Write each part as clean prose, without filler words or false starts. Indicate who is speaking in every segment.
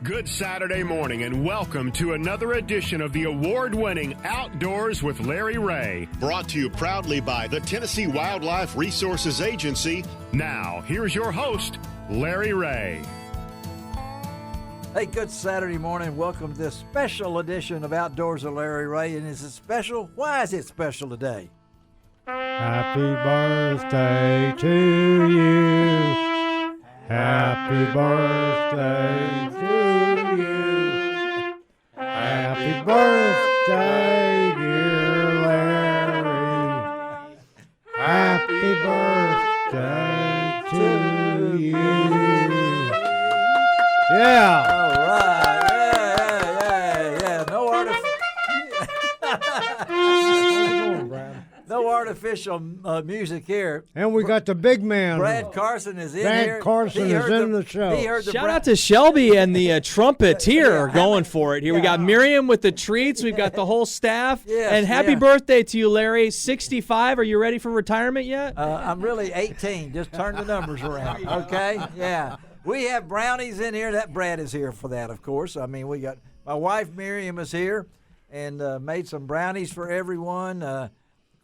Speaker 1: Good Saturday morning and welcome to another edition of the award-winning Outdoors with Larry Ray.
Speaker 2: Brought to you proudly by the Tennessee Wildlife Resources Agency.
Speaker 1: Now, here's your host, Larry Ray.
Speaker 3: Hey, good Saturday morning. Welcome to this special edition of Outdoors with Larry Ray. And is it special? Why is it special today?
Speaker 4: Happy birthday to you. Happy birthday to you. Happy birthday, dear Larry. Happy birthday to you. Yeah.
Speaker 3: All right. Yeah. No artificial music here.
Speaker 4: And we got the big man.
Speaker 3: Brad Carson is in here.
Speaker 4: Brad Carson is in the show.
Speaker 5: Shout out to Shelby and the trumpets here are going for it. Here we got Miriam with the treats. We've got the whole staff. And happy birthday to you, Larry. 65. Are you ready for retirement yet?
Speaker 3: I'm really 18. Just turn the numbers around. Okay? Yeah. We have brownies in here. That Brad is here for that, of course. I mean, we got my wife Miriam is here and made some brownies for everyone. Of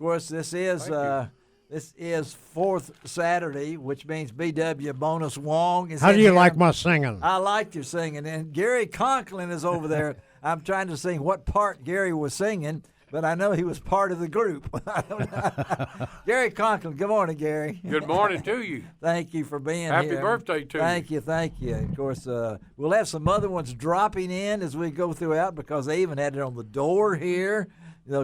Speaker 3: course, this is fourth Saturday, which means BW Bonus Wong is.
Speaker 4: How do you
Speaker 3: here.
Speaker 4: like my singing?
Speaker 3: I like your singing, and Gary Conklin is over there. I'm trying to sing what part Gary was singing, but I know he was part of the group. Gary Conklin, good morning, Gary.
Speaker 6: Good morning to you.
Speaker 3: Thank you for being here.
Speaker 6: Happy birthday to you.
Speaker 3: Thank you. Of course, we'll have some other ones dropping in as we go throughout because they even had it on the door here,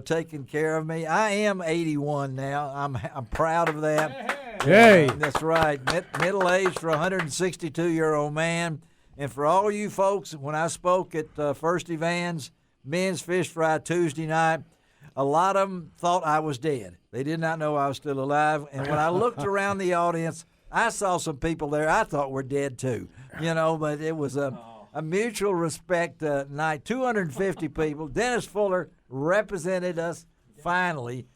Speaker 3: taking care of me. I am 81 now. I'm proud of that.
Speaker 4: Hey.
Speaker 3: That's right. Middle-aged for a 162-year-old man. And for all you folks, when I spoke at First Evans Men's Fish Fry Tuesday night, a lot of them thought I was dead. They did not know I was still alive. And when I looked around the audience, I saw some people there I thought were dead too. But it was a mutual respect night. 250 people. Dennis Fuller represented us finally.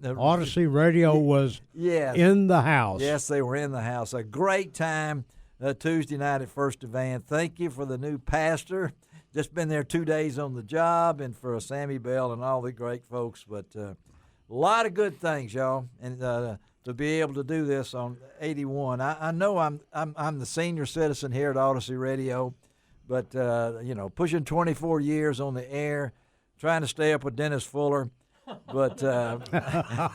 Speaker 4: Odyssey Radio was in the house.
Speaker 3: Yes, they were in the house. A great time Tuesday night at First Evans. Thank you for the new pastor. Just been there 2 days on the job, and for Sammy Bell and all the great folks. But a lot of good things, y'all, and to be able to do this on 81. I know I'm the senior citizen here at Odyssey Radio, but pushing 24 years on the air, trying to stay up with Dennis Fuller. But I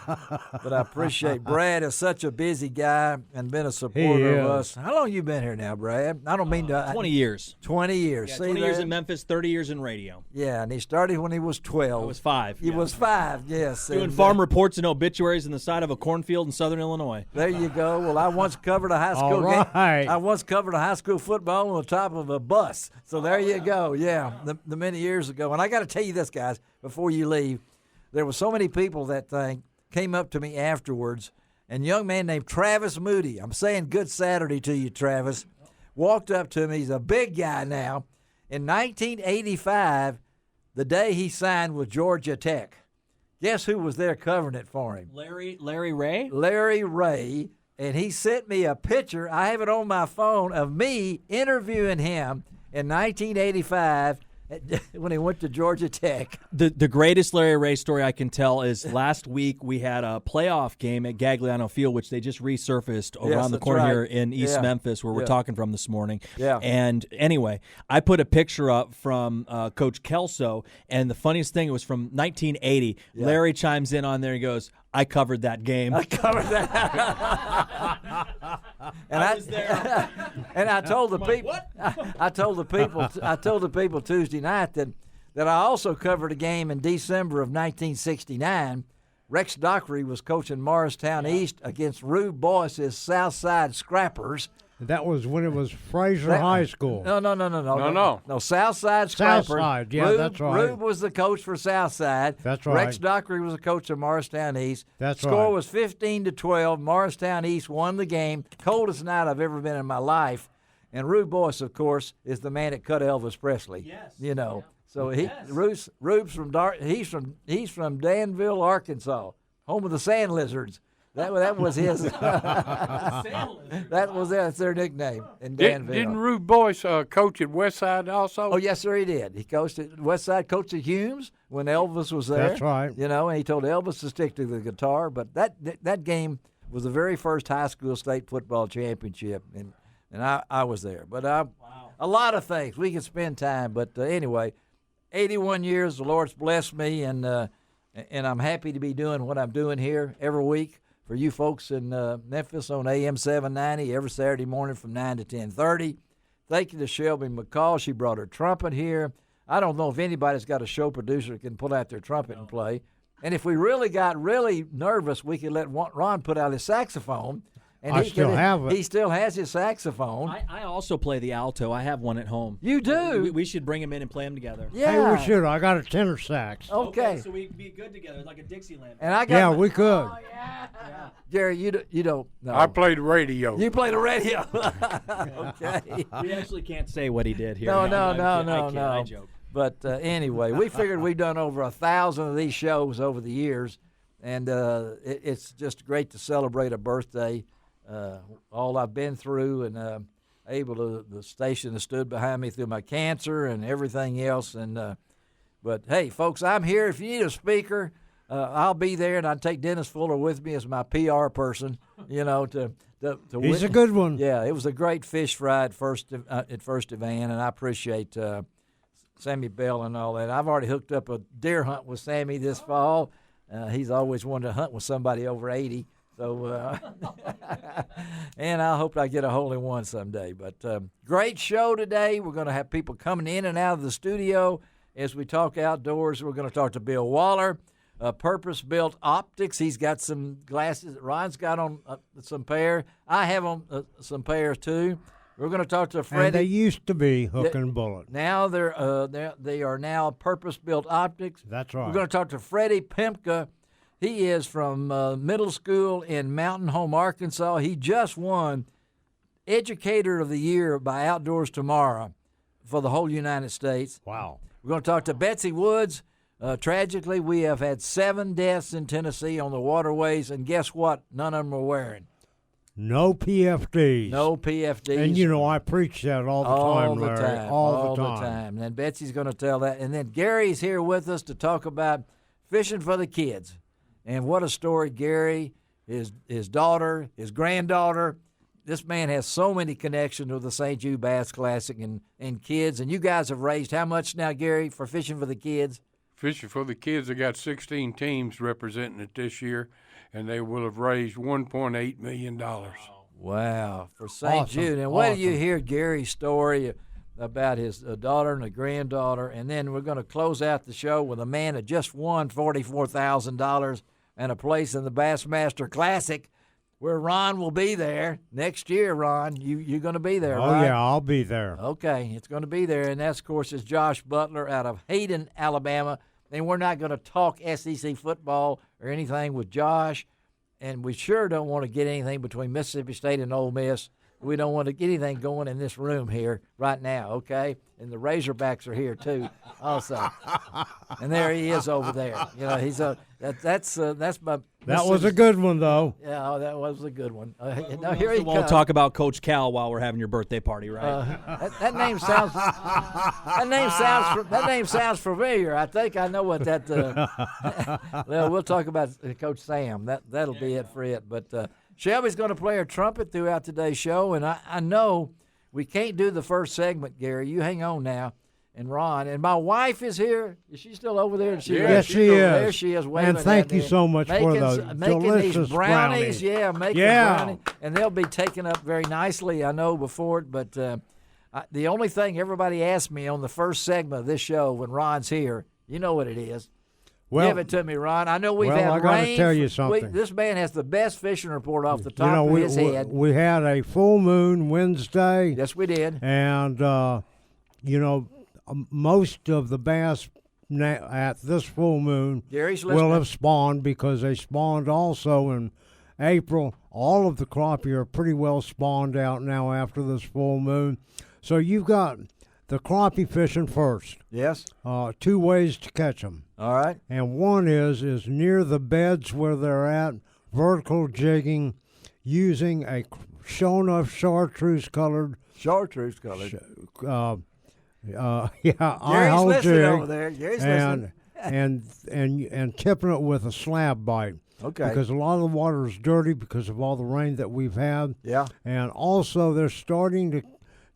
Speaker 3: appreciate Brad is such a busy guy and been a supporter of us. How long you been here now, Brad? I don't mean to.
Speaker 5: 20 years.
Speaker 3: 20 years.
Speaker 5: Yeah,
Speaker 3: See
Speaker 5: 20
Speaker 3: that?
Speaker 5: years in Memphis, 30 years in radio.
Speaker 3: Yeah, and he started when he was 12.
Speaker 5: I was 5.
Speaker 3: He was 5, yes.
Speaker 5: Doing farm reports and obituaries on the side of a cornfield in southern Illinois.
Speaker 3: There you go. Well, I once covered a high school game. I once covered a high school football on the top of a bus. So there you go. Yeah, the many years ago. And I got to tell you this, guys, before you leave. There were so many people that came up to me afterwards, and a young man named Travis Moody, I'm saying good Saturday to you, Travis, walked up to me. He's a big guy now. In 1985, the day he signed with Georgia Tech, guess who was there covering it for him?
Speaker 5: Larry Ray?
Speaker 3: Larry Ray, and he sent me a picture. I have it on my phone of me interviewing him in 1985 when he went to Georgia Tech.
Speaker 5: The greatest Larry Ray story I can tell is last week we had a playoff game at Gagliano Field, which they just resurfaced around the corner here in East Memphis, where we're talking from this morning. Yeah. And anyway, I put a picture up from Coach Kelso, and the funniest thing, it was from 1980. Yeah. Larry chimes in on there and goes, I covered that game.
Speaker 3: I covered that. And I was there. And I told the people. I told the people Tuesday night that I also covered a game in December of 1969. Rex Dockery was coaching Morristown East against Rube Boyce's Southside Scrappers.
Speaker 4: That was when it was Fraser High School.
Speaker 3: No. Southside Scrappers.
Speaker 4: Southside, yeah, that's right.
Speaker 3: Rube was the coach for Southside.
Speaker 4: That's right.
Speaker 3: Rex Dockery was the coach of Morristown East.
Speaker 4: That's right.
Speaker 3: Score was 15-12. Morristown East won the game. Coldest night I've ever been in my life. And Rube Boyce, of course, is the man that cut Elvis Presley. Yes. So Rube's from he's from Danville, Arkansas, home of the Sand Lizards. That was his. That's their nickname in Danville.
Speaker 6: Didn't Rube Boyce coach at Westside also?
Speaker 3: Oh, yes, sir, he did. He coached at Westside, coached at Humes when Elvis was there.
Speaker 4: That's right.
Speaker 3: You know, and he told Elvis to stick to the guitar. But that game was the very first high school state football championship, and I was there. But a lot of things. We can spend time. But anyway, 81 years, the Lord's blessed me, and I'm happy to be doing what I'm doing here every week for you folks in Memphis on AM 790 every Saturday morning from 9 to 10:30. Thank you to Shelby McCall. She brought her trumpet here. I don't know if anybody's got a show producer that can pull out their trumpet and play. And if we really got really nervous, we could let Ron put out his saxophone. And
Speaker 4: I still have it.
Speaker 3: He still has his saxophone.
Speaker 5: I also play the alto. I have one at home.
Speaker 3: You do?
Speaker 5: We should bring him in and play them together.
Speaker 3: Yeah.
Speaker 4: Hey, we should. I got a tenor sax.
Speaker 3: Okay.
Speaker 5: So we'd be good together, like a Dixieland.
Speaker 3: And I got
Speaker 4: we could.
Speaker 3: Oh, yeah. Gary, you don't know.
Speaker 6: I played the radio.
Speaker 3: You play the radio. Okay.
Speaker 5: We actually can't say what he did here.
Speaker 3: No.
Speaker 5: I joke.
Speaker 3: But anyway, we figured we've done over 1,000 of these shows over the years, and it's just great to celebrate a birthday. All I've been through, and the station has stood behind me through my cancer and everything else. And but hey, folks, I'm here. If you need a speaker, I'll be there, and I'd take Dennis Fuller with me as my PR person. You know, to
Speaker 4: He's a good one.
Speaker 3: Yeah, it was a great fish fry at First Event, and I appreciate Sammy Bell and all that. I've already hooked up a deer hunt with Sammy this fall. He's always wanted to hunt with somebody over 80. So, and I hope I get a hole in one someday. But great show today. We're going to have people coming in and out of the studio as we talk outdoors. We're going to talk to Bill Waller, Purpose-Built Optics. He's got some glasses. Ron's got on some pair. I have on some pairs too. We're going to talk to Freddy.
Speaker 4: And they used to be Hook and Bullet.
Speaker 3: Now they are now Purpose-Built Optics.
Speaker 4: That's right.
Speaker 3: We're going to talk to Freddy Penka. He is from middle school in Mountain Home, Arkansas. He just won Educator of the Year by Outdoors Tomorrow for the whole United States.
Speaker 4: Wow.
Speaker 3: We're going to talk to Betsy Woods. Tragically, we have had 7 deaths in Tennessee on the waterways, and guess what? None of them are wearing.
Speaker 4: No PFDs.
Speaker 3: No PFDs.
Speaker 4: And, you know, I preach that all the time, Larry. All the time.
Speaker 3: And Betsy's going to tell that. And then Gary's here with us to talk about fishing for the kids. And what a story, Gary, his daughter, his granddaughter. This man has so many connections with the St. Jude Bass Classic and kids. And you guys have raised how much now, Gary, for Fishing for the Kids?
Speaker 6: Fishing for the Kids, they got 16 teams representing it this year, and they will have raised $1.8 million.
Speaker 3: Wow, for St. Jude. And wait till you hear Gary's story about his daughter and a granddaughter. And then we're going to close out the show with a man that just won $44,000 and a place in the Bassmaster Classic, where Ron will be there next year. Ron, you're going to be there, right?
Speaker 4: Oh, yeah, I'll be there.
Speaker 3: Okay, it's going to be there. And that, of course, is Josh Butler out of Hayden, Alabama. And we're not going to talk SEC football or anything with Josh. And we sure don't want to get anything between Mississippi State and Ole Miss. We don't want to get anything going in this room here right now, okay? And the Razorbacks are here too, also. And there he is over there. You know, he's that's my.
Speaker 4: That was a good one, though.
Speaker 3: Yeah, that was a good one.
Speaker 5: Now here he won't talk about Coach Cal while we're having your birthday party, right?
Speaker 3: That name sounds. That name sounds familiar. I think I know what that. Well, we'll talk about Coach Sam. That'll be it for it. But Shelby's going to play her trumpet throughout today's show, and I know we can't do the first segment, Gary. You hang on now. And Ron, and my wife is here. Is she still over there?
Speaker 4: Yes, she is.
Speaker 3: There she is.
Speaker 4: And thank you so much for those delicious
Speaker 3: these brownies. Yeah, making brownies. And they'll be taken up very nicely, I know, before it. But the only thing everybody asked me on the first segment of this show when Ron's here, you know what it is.
Speaker 4: Well,
Speaker 3: give it to me, Ron. I know we've had rain.
Speaker 4: I got to tell you something.
Speaker 3: This man has the best fishing report off the top of his head.
Speaker 4: We had a full moon Wednesday.
Speaker 3: Yes, we did.
Speaker 4: And, most of the bass at this full moon will have spawned because they spawned also in April. All of the crappie are pretty well spawned out now after this full moon. So you've got the crappie fishing first.
Speaker 3: Yes.
Speaker 4: 2 ways to catch them.
Speaker 3: All right.
Speaker 4: And one is near the beds where they're at vertical jigging using a shown up chartreuse colored.
Speaker 3: Chartreuse colored.
Speaker 4: Gary's
Speaker 3: listening over there. Gary's listening.
Speaker 4: and tipping it with a slab bite.
Speaker 3: Okay.
Speaker 4: Because a lot of the water is dirty because of all the rain that we've had.
Speaker 3: Yeah.
Speaker 4: And also they're starting to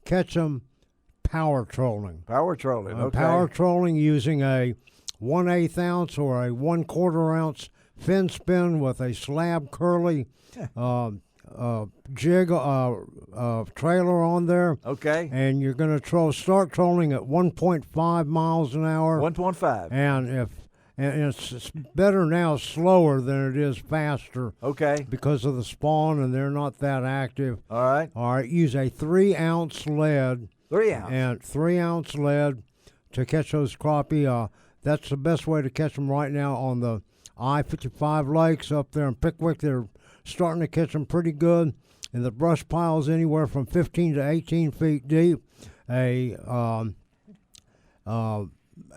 Speaker 4: catch them power trolling.
Speaker 3: Power trolling. Okay.
Speaker 4: Power trolling using a 1/8 ounce or a 1/4 ounce fin spin with a slab curly jig trailer on there.
Speaker 3: Okay.
Speaker 4: And you're going to start trolling at 1.5 miles an hour.
Speaker 3: 1.5.
Speaker 4: And it's better now slower than it is faster.
Speaker 3: Okay.
Speaker 4: Because of the spawn, and they're not that active.
Speaker 3: All right.
Speaker 4: Use a 3-ounce lead.
Speaker 3: 3 ounce.
Speaker 4: And 3-ounce lead to catch those crappie. That's the best way to catch them right now on the I-55 lakes up there in Pickwick. They're starting to catch them pretty good. And the brush piles anywhere from 15 to 18 feet deep. A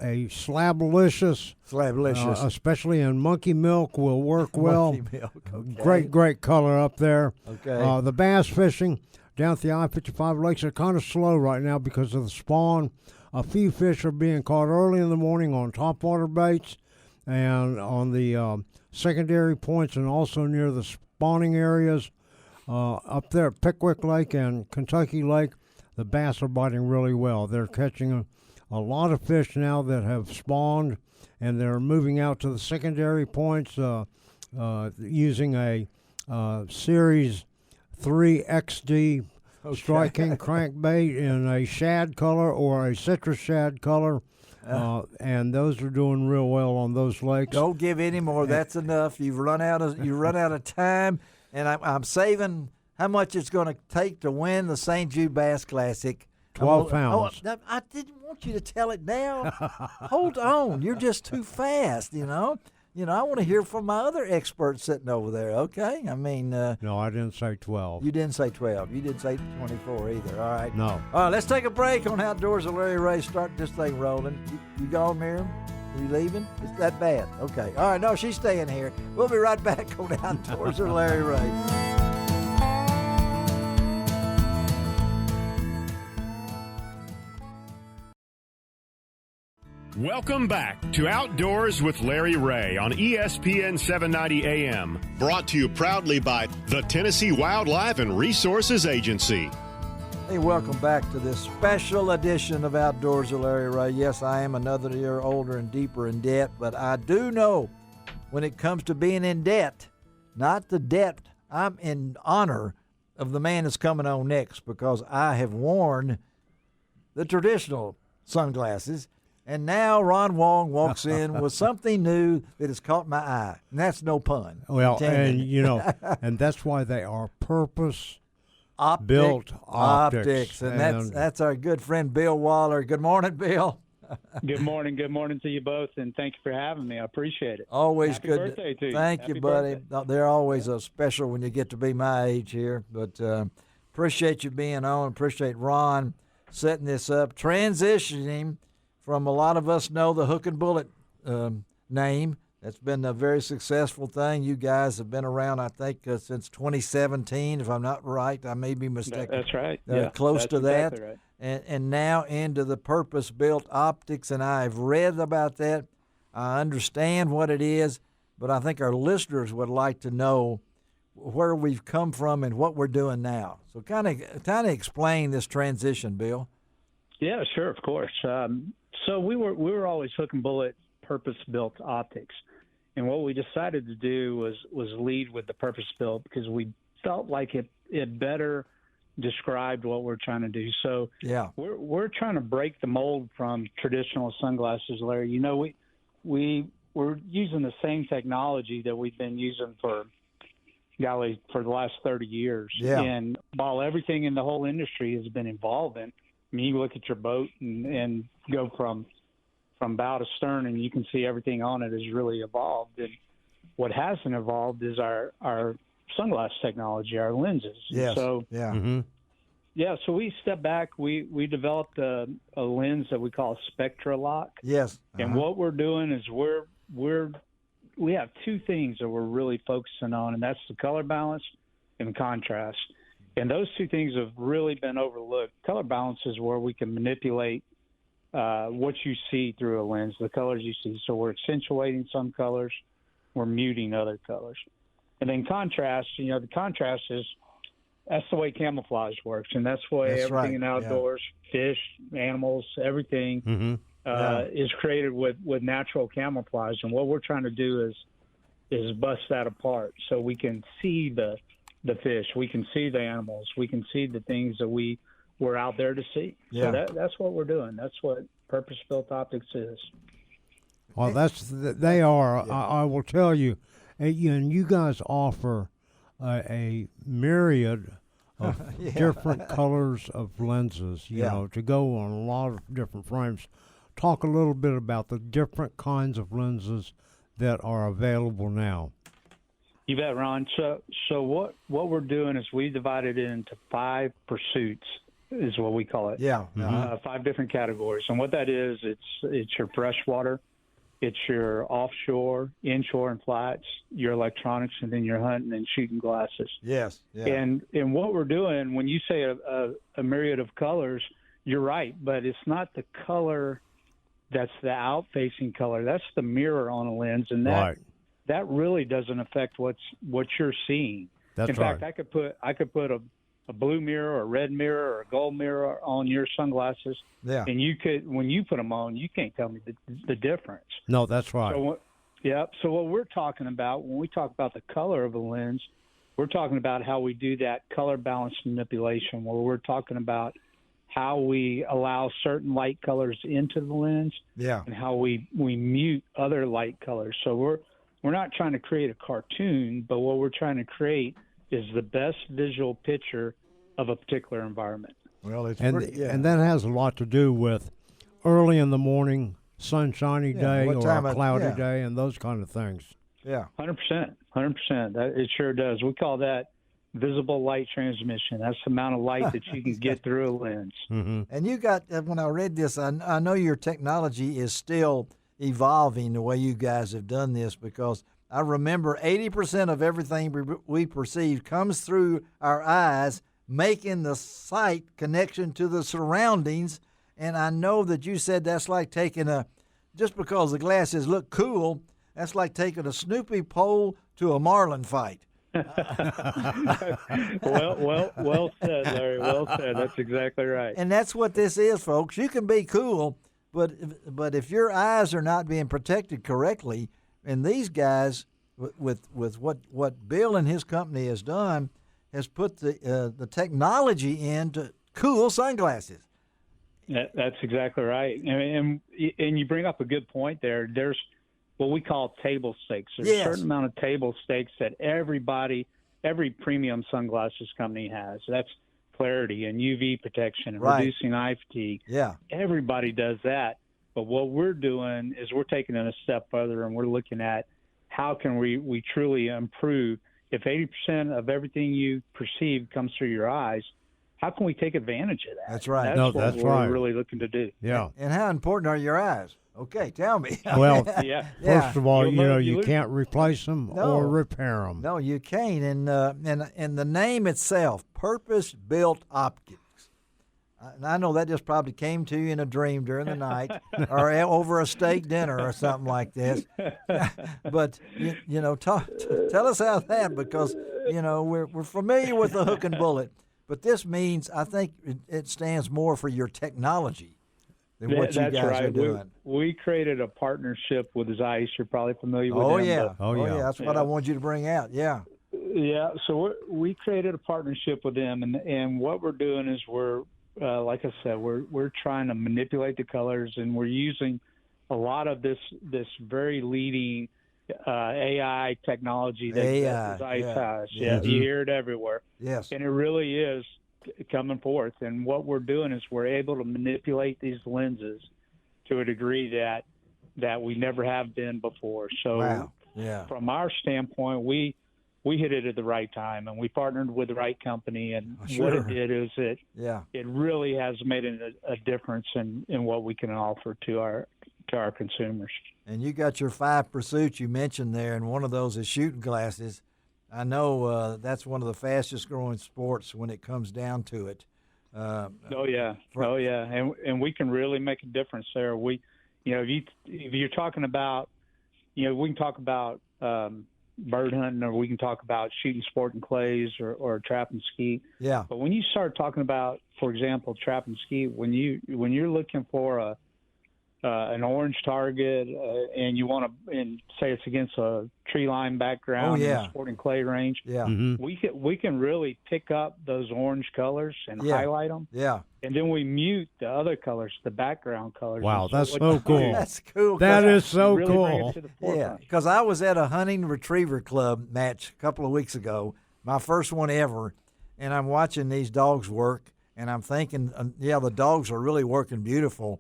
Speaker 4: Slabalicious, especially in monkey milk, will work well.
Speaker 3: Monkey milk,
Speaker 4: okay. Great color up there.
Speaker 3: Okay.
Speaker 4: The bass fishing down at the I-55 lakes are kind of slow right now because of the spawn. A few fish are being caught early in the morning on topwater baits and on the secondary points, and also near the spawning areas up there at Pickwick Lake and Kentucky Lake. The bass are biting really well. They're catching a lot of fish now that have spawned, and they're moving out to the secondary points using a Series 3 XD striking crankbait in a shad color or a citrus shad color, and those are doing real well on those lakes.
Speaker 3: Don't give any more. That's enough. You've run out of time, and I'm saving how much it's going to take to win the St. Jude Bass Classic.
Speaker 4: 12 pounds.
Speaker 3: I didn't want you to tell it now. Hold on. You're just too fast, I want to hear from my other experts sitting over there, okay? I mean...
Speaker 4: no, I didn't say 12.
Speaker 3: You didn't say 12. You didn't say 24 either, all right?
Speaker 4: No.
Speaker 3: All right, let's take a break on Outdoors with Larry Ray. Start this thing rolling. You gone, Miriam? Are you leaving? Is that bad? Okay. All right, no, she's staying here. We'll be right back on Outdoors with Larry Ray.
Speaker 1: Welcome back to Outdoors with Larry Ray on ESPN 790 AM.
Speaker 2: Brought to you proudly by the Tennessee Wildlife and Resources Agency.
Speaker 3: Hey, welcome back to this special edition of Outdoors with Larry Ray. Yes, I am another year older and deeper in debt, but I do know when it comes to being in debt, not the debt, I'm in honor of the man that's coming on next, because I have worn the traditional sunglasses. And now Ron Wong walks in with something new that has caught my eye, and that's no pun.
Speaker 4: Well, and and that's why they are purpose-built optics.
Speaker 3: And that's our good friend Bill Waller. Good morning, Bill.
Speaker 7: Good morning to you both, and thank you for having me. I appreciate it.
Speaker 3: Always
Speaker 7: Happy
Speaker 3: good.
Speaker 7: Birthday to you.
Speaker 3: Thank you, buddy.
Speaker 7: Birthday.
Speaker 3: They're always a special when you get to be my age here, but appreciate you being on. Appreciate Ron setting this up, transitioning from, a lot of us know the Hook and Bullet name. That's been a very successful thing. You guys have been around, I think, since 2017, if I'm not right. I may be mistaken.
Speaker 7: That's right.
Speaker 3: Close
Speaker 7: that's
Speaker 3: to that.
Speaker 7: exactly right.
Speaker 3: And now into the purpose-built optics, and I've read about that. I understand what it is, but I think our listeners would like to know where we've come from and what we're doing now. So kind of explain this transition, Bill.
Speaker 7: Yeah, sure, of course. So we were always Hook and Bullet purpose-built optics, and what we decided to do was lead with the purpose-built because we felt like it better described what we're trying to do. So
Speaker 3: yeah,
Speaker 7: we're trying to break the mold from traditional sunglasses, Larry. We're using the same technology that we've been using for the last 30 years.
Speaker 3: Yeah.
Speaker 7: And while everything in the whole industry has been evolving, I mean, you look at your boat and go from bow to stern, and you can see everything on it has really evolved. And what hasn't evolved is our sunglass technology, our lenses.
Speaker 3: Yes.
Speaker 7: So
Speaker 3: yeah.
Speaker 4: Mm-hmm.
Speaker 7: Yeah, so we stepped back. We developed a lens that we call Spectra Lock.
Speaker 3: Yes.
Speaker 7: And what we're doing is we're have two things that we're really focusing on, and that's the color balance and contrast. And those two things have really been overlooked. Color balance is where we can manipulate what you see through a lens, the colors you see. So we're accentuating some colors, we're muting other colors. And then contrast, the contrast that's the way camouflage works, and that's the way everything in outdoors, fish, animals, everything is created with natural camouflage. And what we're trying to do is bust that apart so we can see the fish, we can see the animals, we can see the things that we're out there to see. So that's what we're doing. That's what purpose-built optics is.
Speaker 4: Well, they are. I will tell you, and you guys offer a myriad of different colors of lenses, you know, to go on a lot of different frames. Talk a little bit about the different kinds of lenses that are available now.
Speaker 7: You bet, Ron. So what we're doing is we divided it into 5 pursuits, is what we call it. 5 different categories. And what that is, it's your freshwater, it's your offshore, inshore and flats, your electronics, and then your hunting and shooting glasses.
Speaker 3: Yes. Yeah.
Speaker 7: And what we're doing, when you say a myriad of colors, you're right, but it's not the color that's the out-facing color. That's the mirror on a lens, and that really doesn't affect what you're seeing.
Speaker 4: That's
Speaker 7: In fact, I could put a blue mirror or a red mirror or a gold mirror on your sunglasses. Yeah. And you could, when you put them on, you can't tell me the difference.
Speaker 4: No, that's right.
Speaker 7: So what we're talking about when we talk about the color of a lens, we're talking about how we do that color balance manipulation, where we're talking about how we allow certain light colors into the lens, and how we mute other light colors. So we're not trying to create a cartoon, but what we're trying to create is the best visual picture of a particular environment.
Speaker 3: Well,
Speaker 4: and that has a lot to do with early in the morning, sunshiny day or a cloudy day, and those kind of things.
Speaker 7: Yeah, 100%. It sure does. We call that visible light transmission. That's the amount of light that you can get through a lens.
Speaker 3: Mm-hmm. And you got, when I read this, I know your technology is still evolving the way you guys have done this, because I remember 80% of everything we perceive comes through our eyes, making the sight connection to the surroundings. And I know that you said that's like taking just because the glasses look cool, that's like taking a Snoopy pole to a Marlin fight.
Speaker 7: Well said, Larry. Well said. That's exactly right.
Speaker 3: And that's what this is, folks. You can be cool, but if your eyes are not being protected correctly, and these guys, with what Bill and his company has done, has put the technology into cool sunglasses.
Speaker 7: That's exactly right. And you bring up a good point there. There's what we call table stakes. There's a certain amount of table stakes that every premium sunglasses company has. That's clarity and UV protection and reducing eye fatigue. Yeah. Everybody does that. But what we're doing is we're taking it a step further, and we're looking at how can we truly improve. If 80% of everything you perceive comes through your eyes, how can we take advantage of that?
Speaker 3: That's right.
Speaker 7: That's what we're really looking to do.
Speaker 4: Yeah.
Speaker 3: And how important are your eyes? Okay, tell me.
Speaker 4: Well, first of all, you can't replace them or repair them.
Speaker 3: No, you can't. And the name itself, Purpose-Built Optics. And I know that just probably came to you in a dream during the night or over a steak dinner or something like this. But, tell us how that, because, we're familiar with the hook and bullet. But this means, I think it stands more for your technology than what you guys are doing.
Speaker 7: We created a partnership with Zeiss. You're probably familiar with them.
Speaker 3: Oh, yeah. That's what I wanted you to bring out. Yeah.
Speaker 7: Yeah. So we created a partnership with them, and what we're doing is like I said, we're trying to manipulate the colors, and we're using a lot of this very leading AI technology that Zeiss has. Yeah, you hear it everywhere.
Speaker 3: Yes,
Speaker 7: and it really is coming forth. And what we're doing is we're able to manipulate these lenses to a degree that we never have been before. So, from our standpoint, we hit it at the right time, and we partnered with the right company. And what it did is it really has made a difference in what we can offer to to our consumers.
Speaker 3: And you got your 5 pursuits you mentioned there, and one of those is shooting glasses. I know that's one of the fastest growing sports when it comes down to it.
Speaker 7: And we can really make a difference there. We, if you're talking about, we can talk about bird hunting, or we can talk about shooting sport and clays, or trap and skeet.
Speaker 3: Yeah.
Speaker 7: But when you start talking about, for example, trap and skeet, when you're looking for an orange target, and you want to, and say it's against a tree line background in a sport and clay range, we can really pick up those orange colors and highlight them.
Speaker 3: Yeah.
Speaker 7: And then we mute the other colors, the background colors.
Speaker 4: Wow, that's so cool.
Speaker 3: That's cool.
Speaker 4: That is so
Speaker 7: really
Speaker 4: cool.
Speaker 3: Yeah, because I was at a hunting retriever club match a couple of weeks ago, my first one ever, and I'm watching these dogs work, and I'm thinking, the dogs are really working beautiful.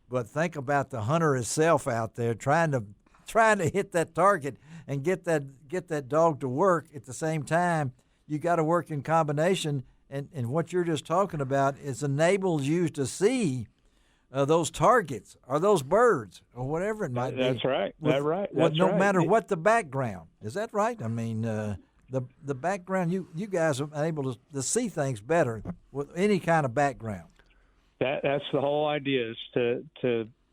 Speaker 3: But think about the hunter himself out there trying to hit that target and get that dog to work at the same time. You got to work in combination, and what you're just talking about is enables you to see those targets or those birds or whatever it might be.
Speaker 7: That's right. That's right.
Speaker 3: No matter what the background. Is that right? I mean, the background, you guys are able to see things better with any kind of background.
Speaker 7: That's the whole idea, is to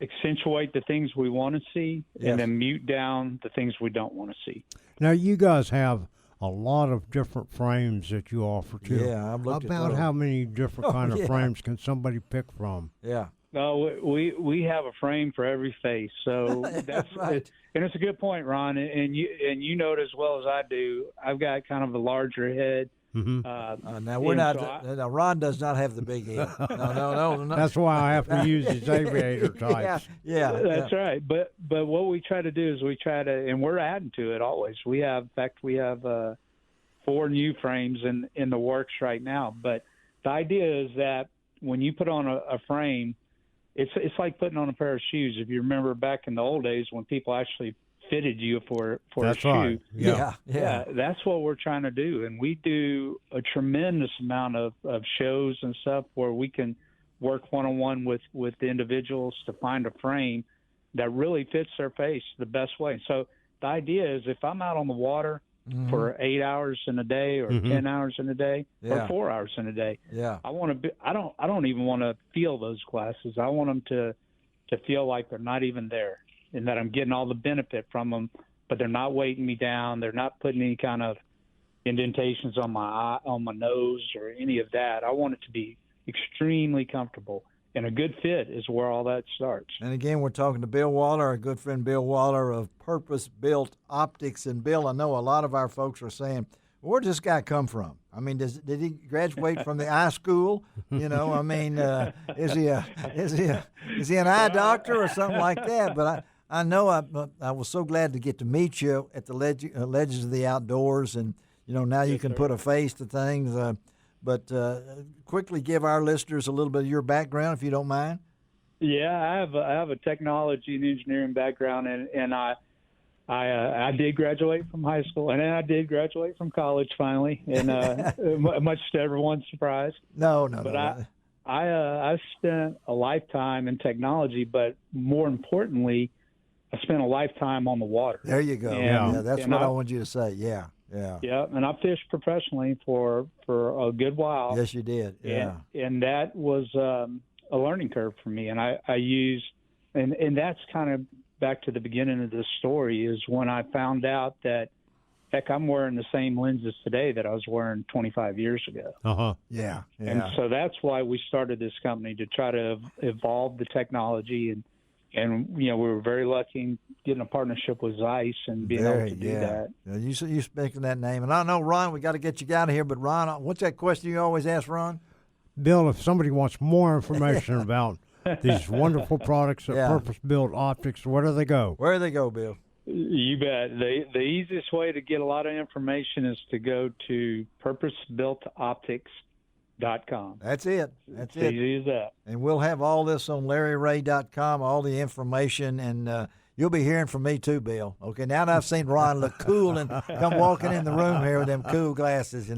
Speaker 7: accentuate the things we want to see, and then mute down the things we don't want to see.
Speaker 4: Now, you guys have a lot of different frames that you offer too.
Speaker 3: Yeah, I've looked
Speaker 4: about
Speaker 3: at
Speaker 4: how many different kind of frames can somebody pick from?
Speaker 3: Yeah.
Speaker 7: No, we have a frame for every face, so that's
Speaker 3: right.
Speaker 7: And it's a good point, Ron, and you know it as well as I do. I've got kind of a larger head.
Speaker 4: Mm-hmm.
Speaker 3: Now we're not. Now Ron does not have the big head. No.
Speaker 4: That's why I have to use his aviator types.
Speaker 7: Yeah, that's right. But what we try to do is and we're adding to it always. We have 4 new frames in the works right now. But the idea is that when you put on a frame, it's like putting on a pair of shoes. If you remember back in the old days when people actually fitted you for
Speaker 4: that's
Speaker 7: a shoe.
Speaker 4: Right.
Speaker 3: Yeah.
Speaker 7: That's what we're trying to do. And we do a tremendous amount of shows and stuff where we can work one-on-one with the individuals to find a frame that really fits their face the best way. So the idea is, if I'm out on the water for 8 hours in a day, or 10 hours in a day, or 4 hours in a day, I don't even want to feel those glasses. I want them to feel like they're not even there, and that I'm getting all the benefit from them, but they're not weighting me down. They're not putting any kind of indentations on my eye, on my nose, or any of that. I want it to be extremely comfortable, and a good fit is where all that starts.
Speaker 3: And again, we're talking to Bill Waller, our good friend Bill Waller of Purpose Built Optics. And Bill, I know a lot of our folks are saying, where does this guy come from? I mean, did he graduate from the eye school? I mean, is he an eye doctor or something like that? But I know I was so glad to get to meet you at the Legends of the Outdoors, and now you can put a face to things. But quickly give our listeners a little bit of your background, if you don't mind.
Speaker 7: Yeah, I have a technology and engineering background, and I did graduate from high school, and then I did graduate from college finally, and much to everyone's surprise.
Speaker 3: No.
Speaker 7: But I spent a lifetime in technology, but more importantly, I spent a lifetime on the water.
Speaker 3: There you go. Yeah, that's what I wanted you to say. Yeah.
Speaker 7: Yeah, and I fished professionally for a good while.
Speaker 3: Yes, you did. Yeah,
Speaker 7: and that was a learning curve for me. And I used, and that's kind of back to the beginning of this story, is when I found out that, heck, I'm wearing the same lenses today that I was wearing 25 years ago.
Speaker 3: Yeah.
Speaker 7: And so that's why we started this company, to try to evolve the technology, and we were very lucky in getting a partnership with Zeiss and being able to do that.
Speaker 3: Yeah, you speaking that name. And I know, Ron, we got to get you out of here, but Ron, what's that question you always ask, Ron?
Speaker 4: Bill, if somebody wants more information about these wonderful products at Purpose Built Optics, where do they go?
Speaker 3: Where do they go, Bill?
Speaker 7: You bet. The easiest way to get a lot of information is to go to purposebuiltoptics.com.
Speaker 3: That's it.
Speaker 7: That's it. Easy as that.
Speaker 3: And we'll have all this on LarryRay.com, all the information, and you'll be hearing from me too, Bill. Okay, now that I've seen Ron look cool and come walking in the room here with them cool glasses,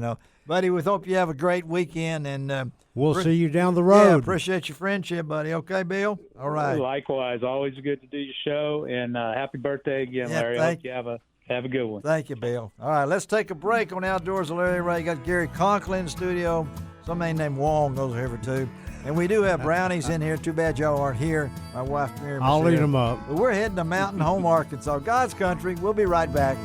Speaker 3: Buddy, we hope you have a great weekend. And
Speaker 4: we'll see you down the road.
Speaker 3: Yeah, appreciate your friendship, buddy. Okay, Bill? All right.
Speaker 7: Likewise. Always good to do your show. And happy birthday again, Larry. Hope you have a good one.
Speaker 3: Thank you, Bill. All right, let's take a break on Outdoors with Larry Ray. Got Gary Conklin in the studio. Somebody named Wong goes over too. And we do have brownies in here. Too bad y'all aren't here. My wife, Miriam,
Speaker 4: I'll eat them up.
Speaker 3: But we're heading to Mountain Home, Arkansas. God's country. We'll be right back.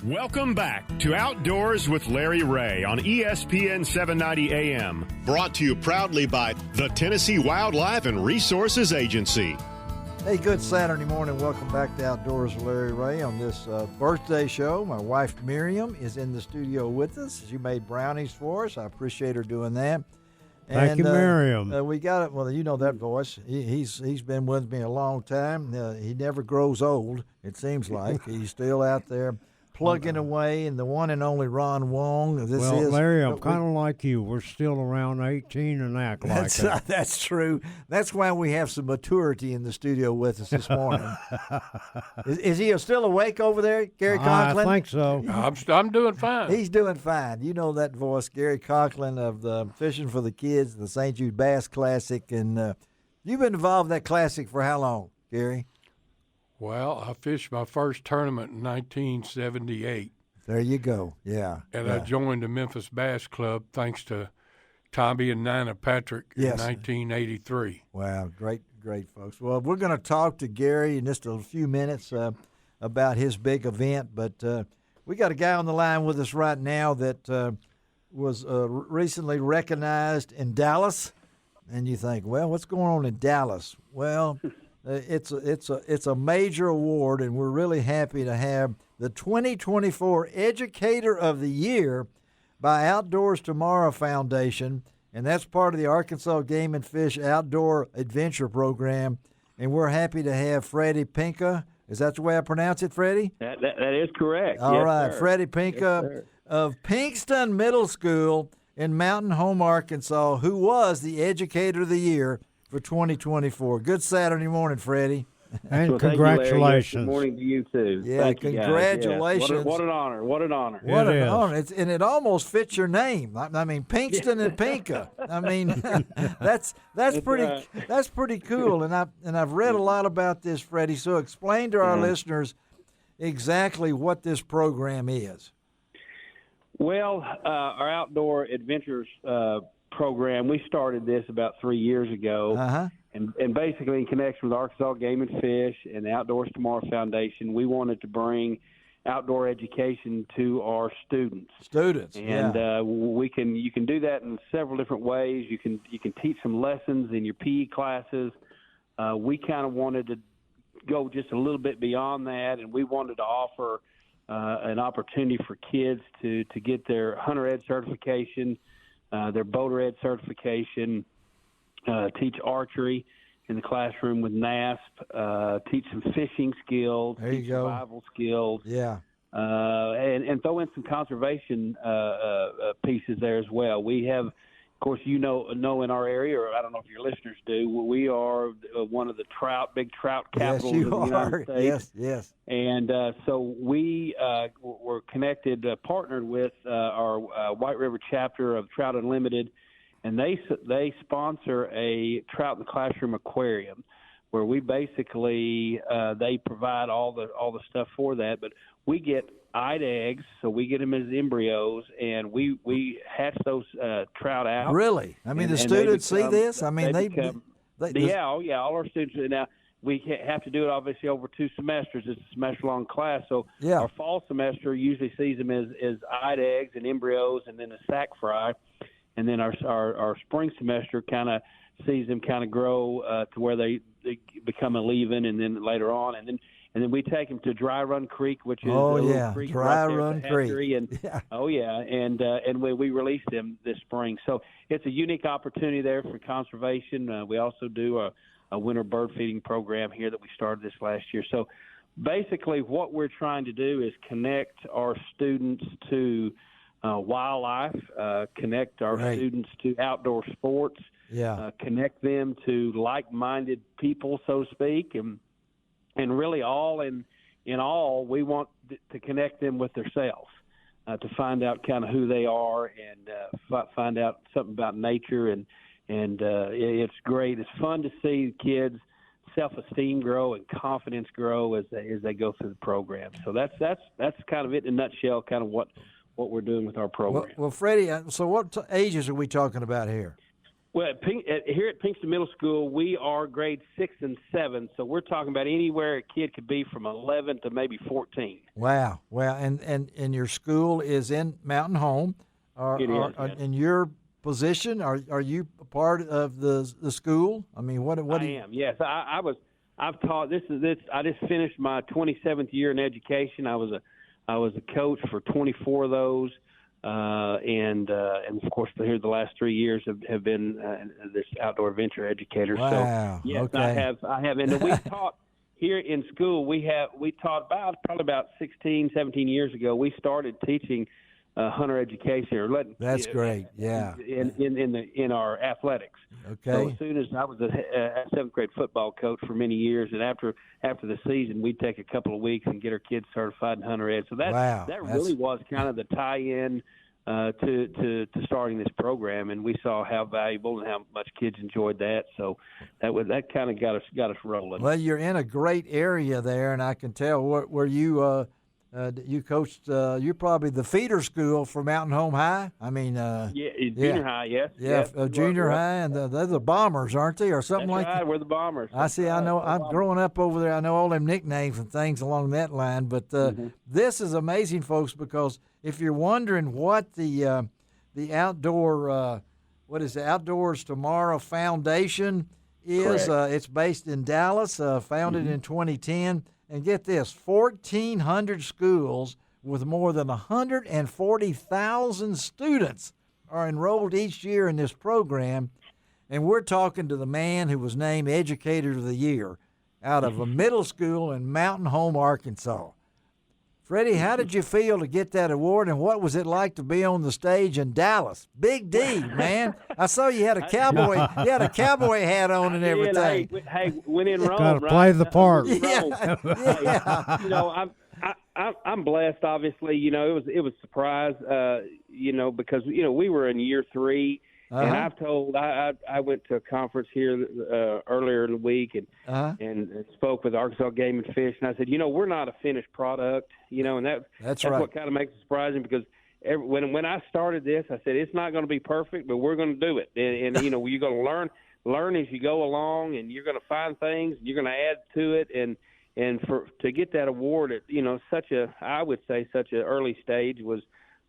Speaker 1: Welcome back to Outdoors with Larry Ray on ESPN 790 AM.
Speaker 2: Brought to you proudly by the Tennessee Wildlife and Resources Agency.
Speaker 3: Hey, good Saturday morning. Welcome back to Outdoors with Larry Ray on this birthday show. My wife, Miriam, is in the studio with us. She made brownies for us. I appreciate her doing that.
Speaker 4: Thank you, Miriam.
Speaker 3: We got it. Well, you know that voice. He's been with me a long time. He never grows old, it seems like. He's still out there plugging away, and the one and only Ron Wong.
Speaker 4: Larry, I'm kind of like you. We're still around 18 and act like it.
Speaker 3: That's true. That's why we have some maturity in the studio with us this morning. Is he still awake over there, Gary Conklin?
Speaker 4: I think so.
Speaker 6: I'm doing fine.
Speaker 3: He's doing fine. You know that voice, Gary Conklin of the Fishing for the Kids, the St. Jude Bass Classic. And you've been involved in that classic for how long, Gary?
Speaker 6: Well, I fished my first tournament in 1978.
Speaker 3: There you go, yeah.
Speaker 6: And I joined the Memphis Bass Club thanks to Tommy and Nina Patrick in 1983.
Speaker 3: Wow, great folks. Well, we're going to talk to Gary in just a few minutes about his big event, but we got a guy on the line with us right now that was recently recognized in Dallas. And you think, well, what's going on in Dallas? Well, it's a major award, and we're really happy to have the 2024 Educator of the Year by Outdoors Tomorrow Foundation, and that's part of the Arkansas Game and Fish Outdoor Adventure Program. And we're happy to have Freddy Penka. Is that the way I pronounce it, Freddie?
Speaker 8: That is correct.
Speaker 3: All right,
Speaker 8: sir.
Speaker 3: Freddy Penka of Pinkston Middle School in Mountain Home, Arkansas, who was the Educator of the Year for 2024. Good Saturday morning, Freddie.
Speaker 4: And congratulations.
Speaker 8: Good morning to you, too.
Speaker 3: Yeah,
Speaker 8: Thank
Speaker 3: congratulations.
Speaker 8: You what an honor. What an honor.
Speaker 3: What an honor. And it almost fits your name. I mean, Pinkston and Penka. I mean, that's pretty cool. And I've read a lot about this, Freddie. So explain to our listeners exactly what this program is.
Speaker 8: Well, our Outdoor Adventures program, we started this about 3 years ago. And basically in connection with Arkansas Game and Fish and the Outdoors Tomorrow Foundation, we wanted to bring outdoor education to our students. And you can do that in several different ways. You can teach some lessons in your PE classes. We kind of wanted to go just a little bit beyond that, and we wanted to offer an opportunity for kids to get their hunter ed certification, their boater ed certification, teach archery in the classroom with NASP, teach some fishing skills, teach survival skills.
Speaker 3: Yeah.
Speaker 8: And throw in some conservation pieces there as well. We have, of course, in our area, or I don't know if your listeners do, we are one of the big trout capitals of the United States.
Speaker 3: Yes.
Speaker 8: And so we were connected, partnered with our White River chapter of Trout Unlimited, and they sponsor a Trout in the Classroom aquarium, where we basically they provide all the stuff for that, but we get eyed eggs, so we get them as embryos, and we hatch those trout out.
Speaker 3: Really? I mean, the students see this? I mean,
Speaker 8: all our students. Now, we have to do it, obviously, over 2 semesters. It's a semester-long class, so our fall semester usually sees them as eyed eggs and embryos and then a sack fry, and then our spring semester kind of sees them kind of grow to where they become a leave-in, and then later on, and then we take them to Dry Run Creek, which is creek
Speaker 3: Dry
Speaker 8: right
Speaker 3: Run Creek.
Speaker 8: And we release them this spring. So it's a unique opportunity there for conservation. We also do a winter bird feeding program here that we started this last year. So basically what we're trying to do is connect our students to wildlife, connect our students to outdoor sports, connect them to like-minded people, so to speak, and really all in all, we want to connect them with themselves, to find out kind of who they are and find out something about nature, and it's great. It's fun to see kids' self-esteem grow and confidence grow as they go through the program. So that's kind of it in a nutshell, kind of what we're doing with our program.
Speaker 3: Well, Freddie, so what ages are we talking about here?
Speaker 8: Well, here at Pinkston Middle School, we are grades 6 and 7, so we're talking about anywhere a kid could be from 11 to maybe 14.
Speaker 3: Wow. Well, and your school is in Mountain Home.
Speaker 8: It is. Yes.
Speaker 3: In your position, are you a part of the school? I mean, what
Speaker 8: I am. Yes, I've taught. I just finished my 27th year in education. I was a coach for 24 of those. And of course, here the last 3 years have been this outdoor adventure educator.
Speaker 3: Wow.
Speaker 8: So yes,
Speaker 3: okay.
Speaker 8: I have, and we taught here in school. We taught probably about 16, 17 years ago. We started teaching hunter education,
Speaker 3: That's great. Yeah.
Speaker 8: In our athletics.
Speaker 3: Okay.
Speaker 8: So as soon as I was a 7th grade football coach for many years, and after the season, we'd take a couple of weeks and get our kids certified in hunter ed. So that really was kind of the tie-in to starting this program, and we saw how valuable and how much kids enjoyed that. So that kind of got us rolling.
Speaker 3: Well, you're in a great area there, and I can tell where you. You coached. You're probably the feeder school for Mountain Home High. I mean,
Speaker 8: junior high, yes.
Speaker 3: Yeah, junior high, and they're the Bombers, aren't they, or something like that?
Speaker 8: We're the Bombers.
Speaker 3: I see. I know. I'm growing up over there. I know all them nicknames and things along that line. But this is amazing, folks, because if you're wondering what the outdoor Outdoors Tomorrow Foundation is, it's based in Dallas, founded in 2010. And get this, 1,400 schools with more than 140,000 students are enrolled each year in this program. And we're talking to the man who was named Educator of the Year out of a middle school in Mountain Home, Arkansas. Freddie, how did you feel to get that award, and what was it like to be on the stage in Dallas? Big D, man. I saw you had a cowboy hat on and everything.
Speaker 8: Hey, when in Rome,
Speaker 4: got to play the part.
Speaker 3: Yeah.
Speaker 8: I'm blessed. Obviously, it was a surprise. Because we were in year 3. And I've told I went to a conference here earlier in the week and spoke with Arkansas Game and Fish, and I said, we're not a finished product, and that's
Speaker 3: right.
Speaker 8: What kind of makes it surprising, because when I started this, I said it's not going to be perfect, but we're going to do it, and you're going to learn as you go along, and you're going to find things, and you're going to add to it, and to get that award at such an early stage was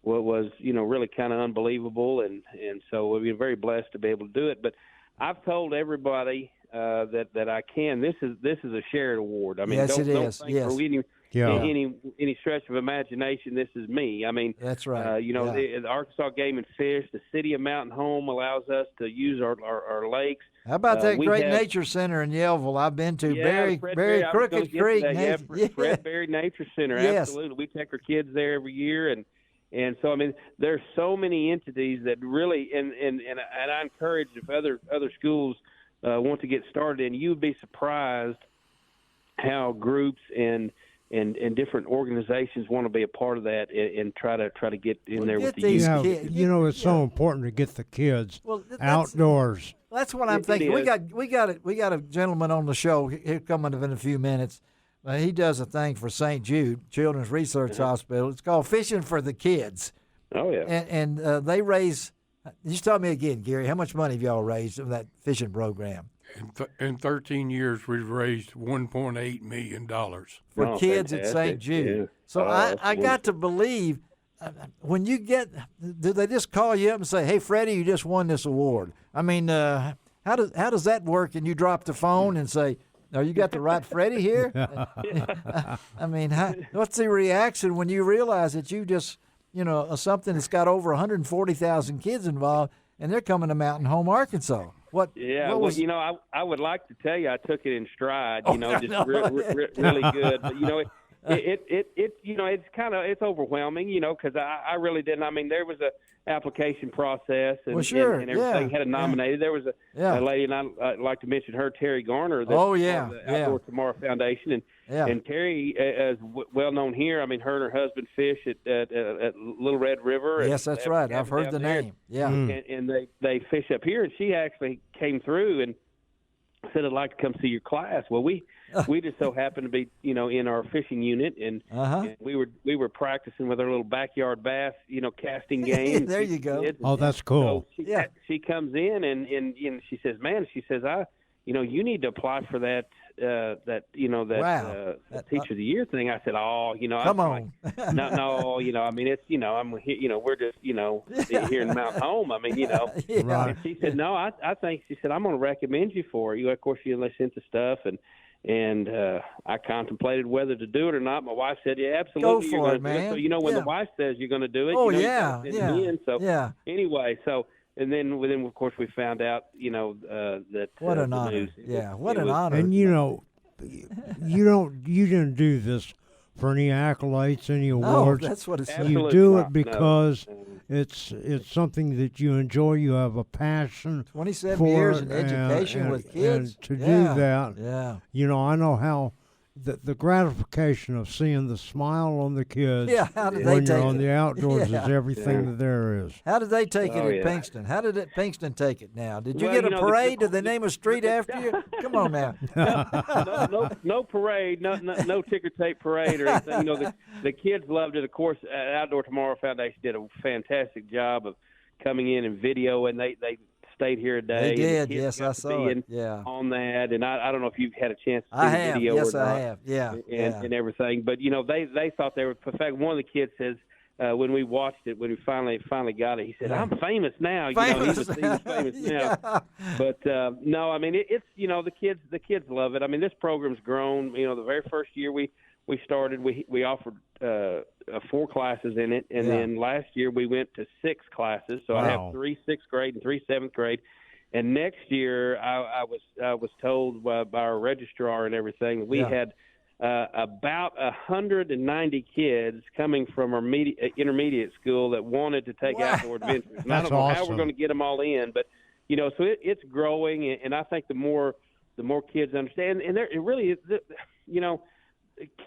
Speaker 8: really kind of unbelievable, and so we're very blessed to be able to do it. But I've told everybody that I can. This is a shared award. I mean,
Speaker 3: yes,
Speaker 8: don't
Speaker 3: it is.
Speaker 8: think
Speaker 3: yes.
Speaker 8: for any stretch of imagination, this is me. I mean,
Speaker 3: that's right.
Speaker 8: The Arkansas Game and Fish, the city of Mountain Home allows us to use our lakes.
Speaker 3: How about that great nature center in Yellville I've been to? Very Crooked Creek.
Speaker 8: Fred Berry Nature Center.
Speaker 3: Yes.
Speaker 8: Absolutely. We take our kids there every year, and so, I mean, there's so many entities that really, and I encourage if other schools want to get started, and you'd be surprised how groups and different organizations want to be a part of that and try to get in there with the youth.
Speaker 4: It's so important to get the kids outdoors.
Speaker 3: That's what I'm thinking. We got a gentleman on the show here coming in a few minutes. He does a thing for St. Jude Children's Research Hospital. It's called Fishing for the Kids.
Speaker 8: Oh, yeah.
Speaker 3: And they raise – just tell me again, Gary, how much money have y'all raised in that fishing program?
Speaker 6: In 13 years, we've raised $1.8 million.
Speaker 3: For kids at St. Jude. Yeah. So I got to believe when you get – do they just call you up and say, hey, Freddie, you just won this award? I mean, how does that work? And you drop the phone and say – oh, you got the right Freddie here? I mean, what's the reaction when you realize that you just, something that's got over 140,000 kids involved, and they're coming to Mountain Home, Arkansas? I would
Speaker 8: like to tell you I took it in stride, really good. But, it's overwhelming, because I really didn't. I mean, there was a application process and, and everything had it nominated. There was a lady, and I'd like to mention her, Terry Garner, the Outdoor Tomorrow Foundation, and Terry is well known here. I mean, her and her husband fish at Little Red River.
Speaker 3: Yes, that's right. I've heard the name. Yeah,
Speaker 8: and they fish up here, and she actually came through and said, I'd like to come see your class. Well, we just so happened to be, in our fishing unit, and we were practicing with our little backyard bass, casting game.
Speaker 3: There you go.
Speaker 4: Oh, that's cool.
Speaker 8: So she comes in and she says, man, you need to apply for that Teacher of the Year thing. I said,
Speaker 3: come on.
Speaker 8: Like, no, I mean, it's, we're just, here in Mount Home. I mean,
Speaker 4: Right.
Speaker 8: And she said, no, I think, she said, I'm going to recommend you for it. Of course, she sent the stuff, and I contemplated whether to do it or not. My wife said, yeah, absolutely.
Speaker 3: Go for it, man.
Speaker 8: So, when the wife says you're going to do it,
Speaker 3: oh,
Speaker 8: anyway, so. And then, of course, we found out, that
Speaker 3: what an honor!
Speaker 8: News,
Speaker 3: what an honor!
Speaker 4: And you didn't do this for any accolades, any awards.
Speaker 3: No, that's what it's.
Speaker 4: You do it because it's something that you enjoy. You have a passion.
Speaker 3: 27 years in education with kids,
Speaker 4: and to do that. I know how. The gratification of seeing the smile on the kids when you're on the outdoors is everything that there is.
Speaker 3: How did they take it at Pinkston? How did Pinkston take it now? Did you get a parade? Did they name a street after you? Come on now.
Speaker 8: No parade, no ticker tape parade or anything. The kids loved it. Of course, Outdoor Tomorrow Foundation did a fantastic job of coming in and video, and they stayed here a day.
Speaker 3: They did, yes, I saw it.
Speaker 8: On that, and I don't know if you've had a chance to see
Speaker 3: the
Speaker 8: video
Speaker 3: yes,
Speaker 8: or not.
Speaker 3: I have,
Speaker 8: and everything. But they thought they were. In fact, one of the kids says when we watched it, when we finally got it, he said, "I'm famous now." He was famous now. But no, I mean it's the kids love it. I mean this program's grown. The very first year we started, we offered 4 classes in it, and then last year we went to 6 classes. So I have 3 6th grade and 3 7th grade. And next year I was told by our registrar and everything that we had about 190 kids coming from our intermediate school that wanted to take outdoor adventures. And I don't know how we're going to get them all in, but so it's growing, and I think the more kids understand, and it really is,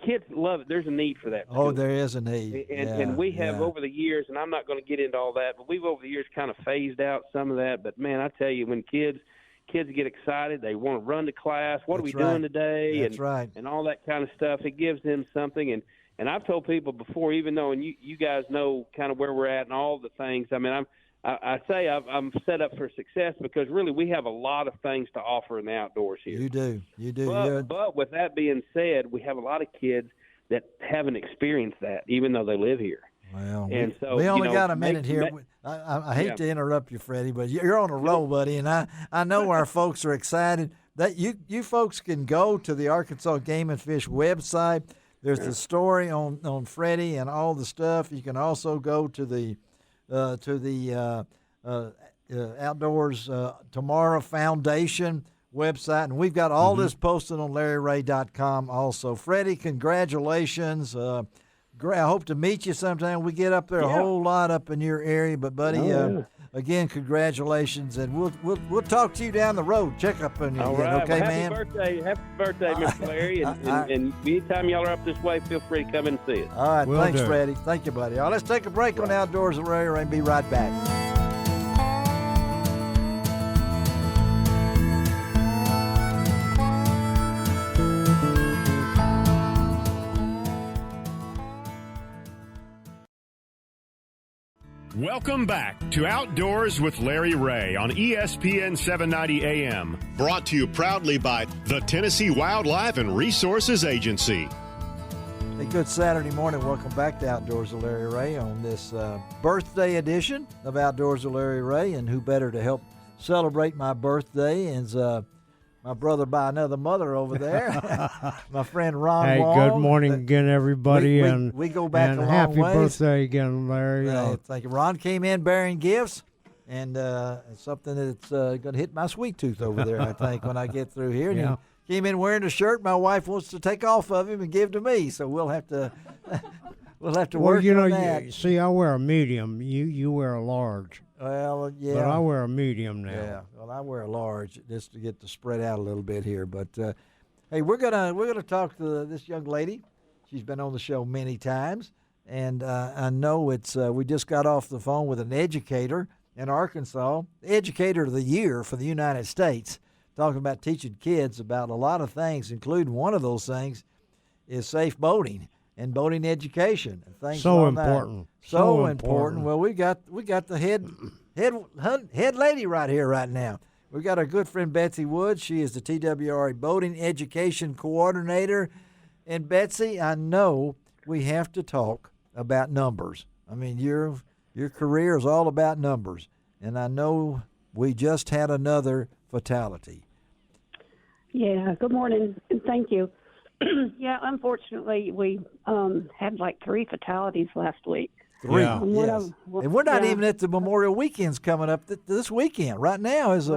Speaker 8: kids love it. There's a need for that.
Speaker 3: Oh, there is a need.
Speaker 8: And we have over the years, and I'm not going to get into all that, but we've over the years kind of phased out some of that. But, man, I tell you, when kids get excited, they want to run to class. What are we doing today? And all that kind of stuff. It gives them something. And I've told people before, even though, and you guys know kind of where we're at and all the things, I mean, I say I'm set up for success because really we have a lot of things to offer in the outdoors here.
Speaker 3: You do.
Speaker 8: But with that being said, we have a lot of kids that haven't experienced that, even though they live here.
Speaker 3: Well,
Speaker 8: and so
Speaker 3: we only got a minute here. I hate to interrupt you, Freddie, but you're on a roll, buddy, and I know our folks are excited. That you folks can go to the Arkansas Game and Fish website. There's the story on Freddie and all the stuff. You can also go to the Outdoors Tomorrow Foundation website, and we've got all this posted on LarryRay.com also. Freddie, congratulations. Great. I hope to meet you sometime. We get up there a whole lot up in your area, but buddy, again, congratulations, and we'll talk to you down the road. Check up on you again,
Speaker 8: right.
Speaker 3: Okay,
Speaker 8: well,
Speaker 3: man?
Speaker 8: Happy birthday, Mr. Larry, and anytime y'all are up this way, feel free to come in and see us.
Speaker 3: All right, thanks, Freddie. Thank you, buddy. All right, let's take a break on Outdoors with Larry Ray and be right back.
Speaker 1: Welcome back to Outdoors with Larry Ray on ESPN 790 AM.
Speaker 2: Brought to you proudly by the Tennessee Wildlife and Resources Agency.
Speaker 3: A good Saturday morning. Welcome back to Outdoors with Larry Ray on this birthday edition of Outdoors with Larry Ray. And who better to help celebrate my birthday is my brother by another mother over there, my friend Ron Wong.
Speaker 4: Hey, good morning again, everybody.
Speaker 3: We go back a long
Speaker 4: happy
Speaker 3: ways.
Speaker 4: Birthday again, Larry.
Speaker 3: Thank you. Ron came in bearing gifts, and something that's going to hit my sweet tooth over there, I think, when I get through here. And came in wearing a shirt my wife wants to take off of him and give to me. So we'll have to work on that.
Speaker 4: See, I wear a medium. You wear a large.
Speaker 3: Well, yeah.
Speaker 4: But I wear a medium now.
Speaker 3: Yeah. Well, I wear a large just to get to spread out a little bit here. But hey, we're gonna talk to this young lady. She's been on the show many times, and I know it's. We just got off the phone with an educator in Arkansas, Educator of the Year for the United States, talking about teaching kids about a lot of things, including one of those things is safe boating and boating education and things.
Speaker 4: So important.
Speaker 3: So important. Well, we got the head lady right here right now. We got our good friend Betsy Woods. She is the TWRA Boating Education Coordinator. And Betsy, I know we have to talk about numbers. I mean, your career is all about numbers, and I know we just had another fatality.
Speaker 9: Yeah. Good morning, and thank you. Yeah, unfortunately, we had like 3 fatalities last week.
Speaker 3: 3, yes. And we're not even at the Memorial Weekends coming up this weekend. Right now is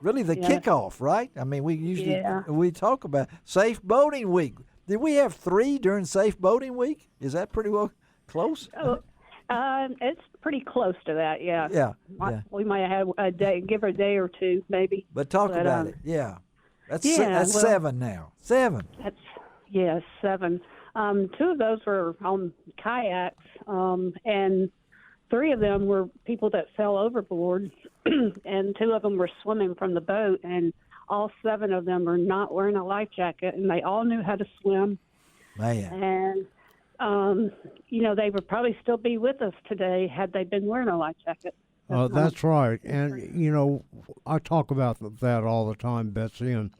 Speaker 3: really the kickoff, right? I mean, we usually we talk about Safe Boating Week. Did we have 3 during Safe Boating Week? Is that pretty well close?
Speaker 9: It's pretty close to that, yeah.
Speaker 3: Yeah.
Speaker 9: We might have had a day, give her a day or 2, maybe.
Speaker 3: But talk about it, yeah. That's 7 now. 7.
Speaker 9: That's 7. 2 of those were on kayaks, and 3 of them were people that fell overboard, and 2 of them were swimming from the boat, and all 7 of them were not wearing a life jacket, and they all knew how to swim.
Speaker 3: Man.
Speaker 9: And, they would probably still be with us today had they been wearing a life jacket.
Speaker 4: That's right. And, I talk about that all the time, Betsy, and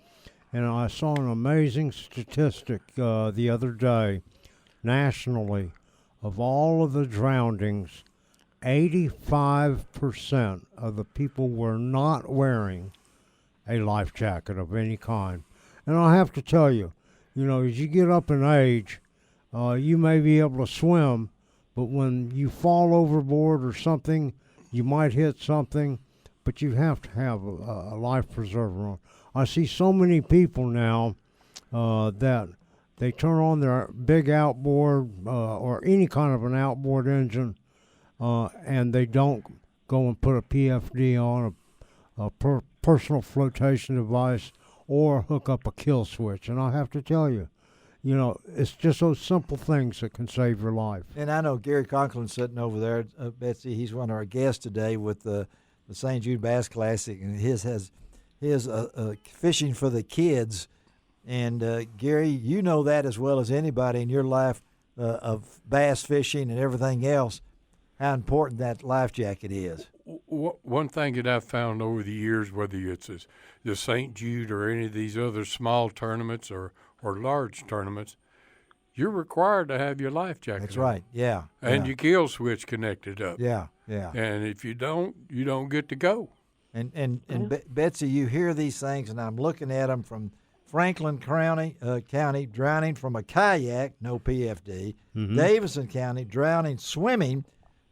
Speaker 4: I saw an amazing statistic the other day, nationally, of all of the drownings, 85% of the people were not wearing a life jacket of any kind. And I have to tell you, as you get up in age, you may be able to swim, but when you fall overboard or something, you might hit something, but you have to have a life preserver on. I see so many people now that they turn on their big outboard or any kind of an outboard engine, and they don't go and put a PFD on, a personal flotation device, or hook up a kill switch. And I have to tell you, it's just those simple things that can save your life.
Speaker 3: And I know Gary Conklin sitting over there, Betsy. He's one of our guests today with the St. Jude Bass Classic, and his fishing for the kids. And Gary, you know that as well as anybody in your life of bass fishing and everything else, how important that life jacket is.
Speaker 6: One thing that I've found over the years, whether it's the St. Jude or any of these other small tournaments or large tournaments, you're required to have your life jacket.
Speaker 3: That's right, yeah.
Speaker 6: And your kill switch connected up.
Speaker 3: Yeah.
Speaker 6: And if you don't, you don't get to go.
Speaker 3: And Betsy, you hear these things, and I'm looking at them from Franklin County, drowning from a kayak, no PFD. Mm-hmm. Davidson County, drowning swimming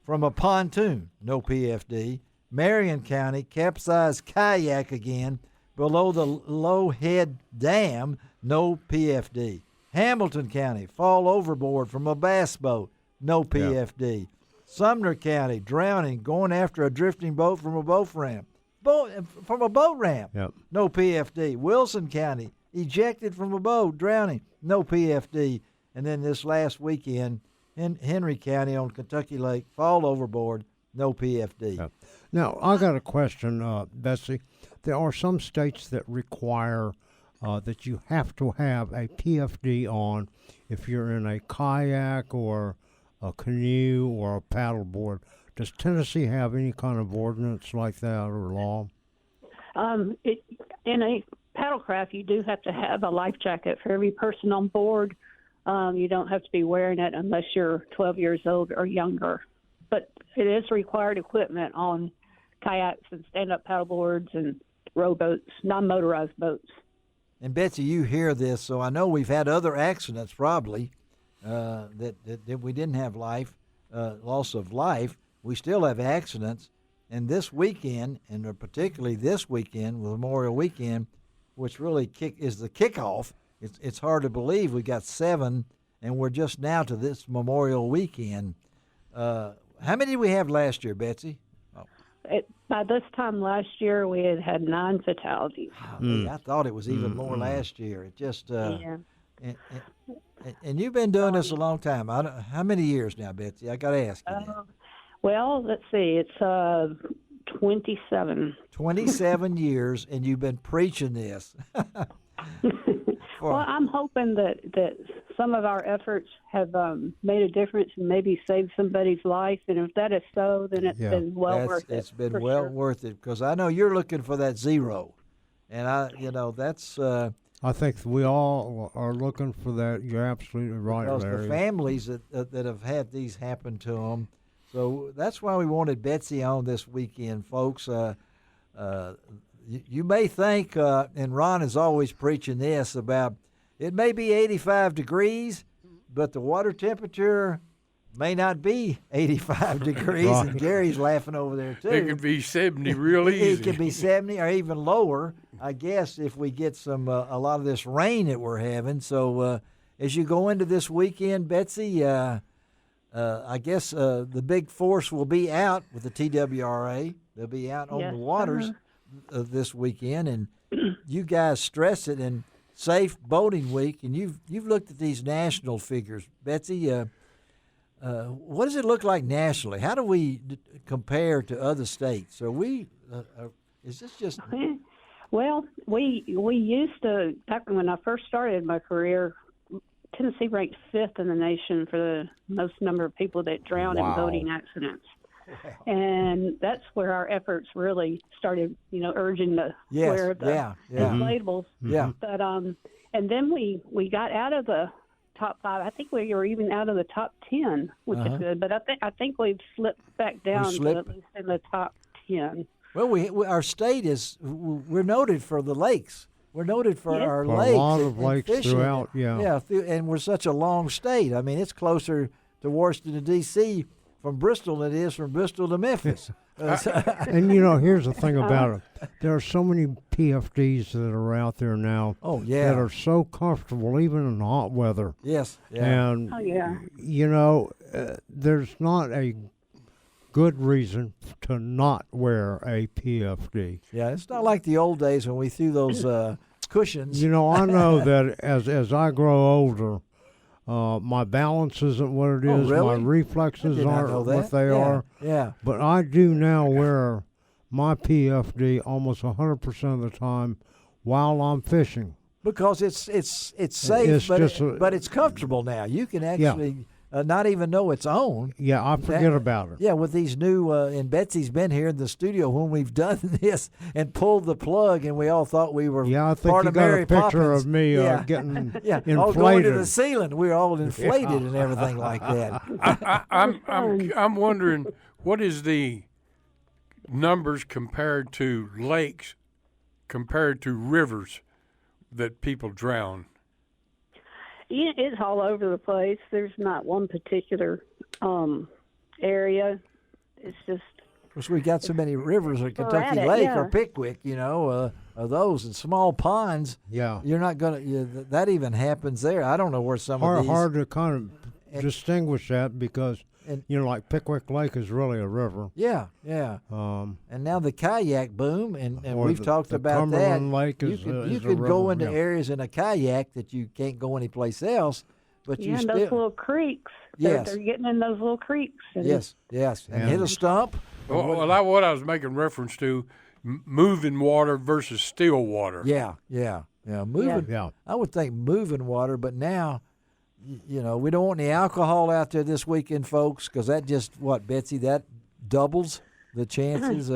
Speaker 3: from a pontoon, no PFD. Marion County, capsized kayak again below the Low Head Dam, no PFD. Hamilton County, fall overboard from a bass boat, no PFD. Yep. Sumner County, drowning, going after a drifting boat from a boat ramp. Yep. No PFD. Wilson County, ejected from a boat, drowning, no PFD. And then this last weekend, in Henry County on Kentucky Lake, fall overboard, no PFD.
Speaker 4: Yep. Now, I got a question, Betsy. There are some states that require that you have to have a PFD on if you're in a kayak or a canoe or a paddleboard. Does Tennessee have any kind of ordinance like that or law?
Speaker 9: In a paddlecraft, you do have to have a life jacket for every person on board. You don't have to be wearing it unless you're 12 years old or younger. But it is required equipment on kayaks and stand-up paddleboards and rowboats, non-motorized boats.
Speaker 3: And Betsy, you hear this, so I know we've had other accidents probably that we didn't have loss of life. We still have accidents. And this weekend, and particularly this weekend, Memorial Weekend, which really is the kickoff. It's hard to believe we got 7, and we're just now to this Memorial Weekend. How many did we have last year, Betsy?
Speaker 9: By this time last year, we had 9 fatalities.
Speaker 3: I thought it was even more last year. It just and you've been doing this a long time. How many years now, Betsy? I got to ask you that.
Speaker 9: Well, let's see. It's 27. 27
Speaker 3: years, and you've been preaching this.
Speaker 9: Well, I'm hoping that some of our efforts have made a difference and maybe saved somebody's life. And if that is so, then it's been worth it. It's been
Speaker 3: worth it, because I know you're looking for that 0, and that's.
Speaker 4: I think we all are looking for that. You're absolutely right,
Speaker 3: because
Speaker 4: Larry.
Speaker 3: The families that have had these happen to them. So that's why we wanted Betsy on this weekend, folks. You may think, and Ron is always preaching this about, it may be 85 degrees, but the water temperature may not be 85 degrees. Right. And Gary's laughing over there, too.
Speaker 6: It could be 70 real easy.
Speaker 3: It could be 70 or even lower, I guess, if we get a lot of this rain that we're having. So as you go into this weekend, Betsy, I guess the big force will be out with the TWRA. They'll be out on the waters this weekend, and you guys stress it. And Safe Boating Week, and you've looked at these national figures, Betsy. What does it look like nationally? How do we compare to other states? Are we? Is this just?
Speaker 9: Well, we used to, back when I first started my career, Tennessee ranked 5th in the nation for the most number of people that drown in boating accidents. Wow. And that's where our efforts really started, urging the wear of the inflatables.
Speaker 3: Yeah.
Speaker 9: But and then we got out of the top 5. I think we were even out of the top 10, which is good. But I think we've slipped back down to at least in the top 10.
Speaker 3: Well, our state we're noted for the lakes. We're noted for our lakes.
Speaker 4: A lot of lakes fishing. Throughout,
Speaker 3: and we're such a long state. I mean, it's closer to Washington, D.C. from Bristol than it is from Bristol to Memphis.
Speaker 4: And, here's the thing about it. There are so many PFDs that are out there now that are so comfortable, even in hot weather.
Speaker 3: Yes. Yeah.
Speaker 4: And, there's not a good reason to not wear a PFD.
Speaker 3: Yeah, it's not like the old days when we threw those cushions.
Speaker 4: I know that as I grow older, my balance isn't what it is.
Speaker 3: Really?
Speaker 4: My reflexes aren't what they are.
Speaker 3: Yeah.
Speaker 4: But I do now wear my PFD almost 100% of the time while I'm fishing.
Speaker 3: Because it's safe, but it's comfortable now. You can actually not even know it's on.
Speaker 4: Yeah, I forget about it.
Speaker 3: Yeah, with these new, and Betsy's been here in the studio when we've done this and pulled the plug, and we all thought we were
Speaker 4: I think
Speaker 3: part
Speaker 4: you
Speaker 3: of
Speaker 4: got
Speaker 3: Mary
Speaker 4: a picture
Speaker 3: Poppins.
Speaker 4: of me getting inflated.
Speaker 3: All going to the ceiling. We're all inflated and everything like that.
Speaker 6: I'm wondering, what is the numbers compared to lakes, compared to rivers that people drown?
Speaker 9: Yeah, it's all over the place. There's not one particular area. It's just.
Speaker 3: Of course, we got so many rivers at Kentucky Lake or Pickwick, are those and small ponds.
Speaker 4: Yeah,
Speaker 3: you're not gonna. That even happens there. I don't know where some of these.
Speaker 4: Hard to kind of distinguish that because like Pickwick Lake is really a river.
Speaker 3: Yeah. And now the kayak boom, and we've talked about
Speaker 4: Cumberland
Speaker 3: that.
Speaker 4: Lake is
Speaker 3: you could go into areas in a kayak that you can't go anyplace else. But
Speaker 9: those little creeks.
Speaker 3: Yes.
Speaker 9: They're getting in those little creeks.
Speaker 3: Yes. And hit a stump.
Speaker 6: Well, what I was making reference to, moving water versus still water.
Speaker 3: Yeah. Moving.
Speaker 4: Yeah.
Speaker 3: I would think moving water, but now. We don't want any alcohol out there this weekend, folks, because that just, Betsy, that doubles the chances.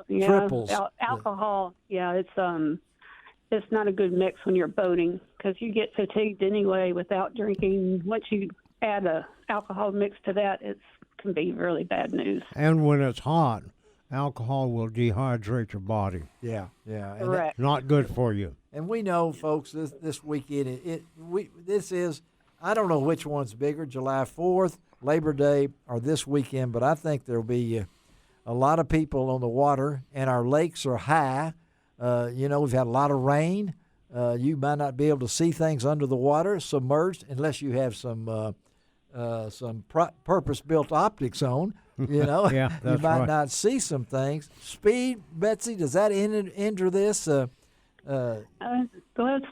Speaker 3: Triples.
Speaker 9: Alcohol, it's not a good mix when you're boating because you get fatigued anyway without drinking. Once you add a alcohol mix to that, it can be really bad news.
Speaker 4: And when it's hot, alcohol will dehydrate your body.
Speaker 3: Yeah.
Speaker 9: Correct.
Speaker 4: Not good for you.
Speaker 3: And we know, folks, this weekend, this is, I don't know which one's bigger, July 4th, Labor Day, or this weekend, but I think there'll be a lot of people on the water, and our lakes are high. We've had a lot of rain. You might not be able to see things under the water, submerged, unless you have some purpose-built optics on.
Speaker 4: Yeah,
Speaker 3: you might
Speaker 4: right.
Speaker 3: not see some things. Speed, Betsy, does that enter this?
Speaker 9: Well,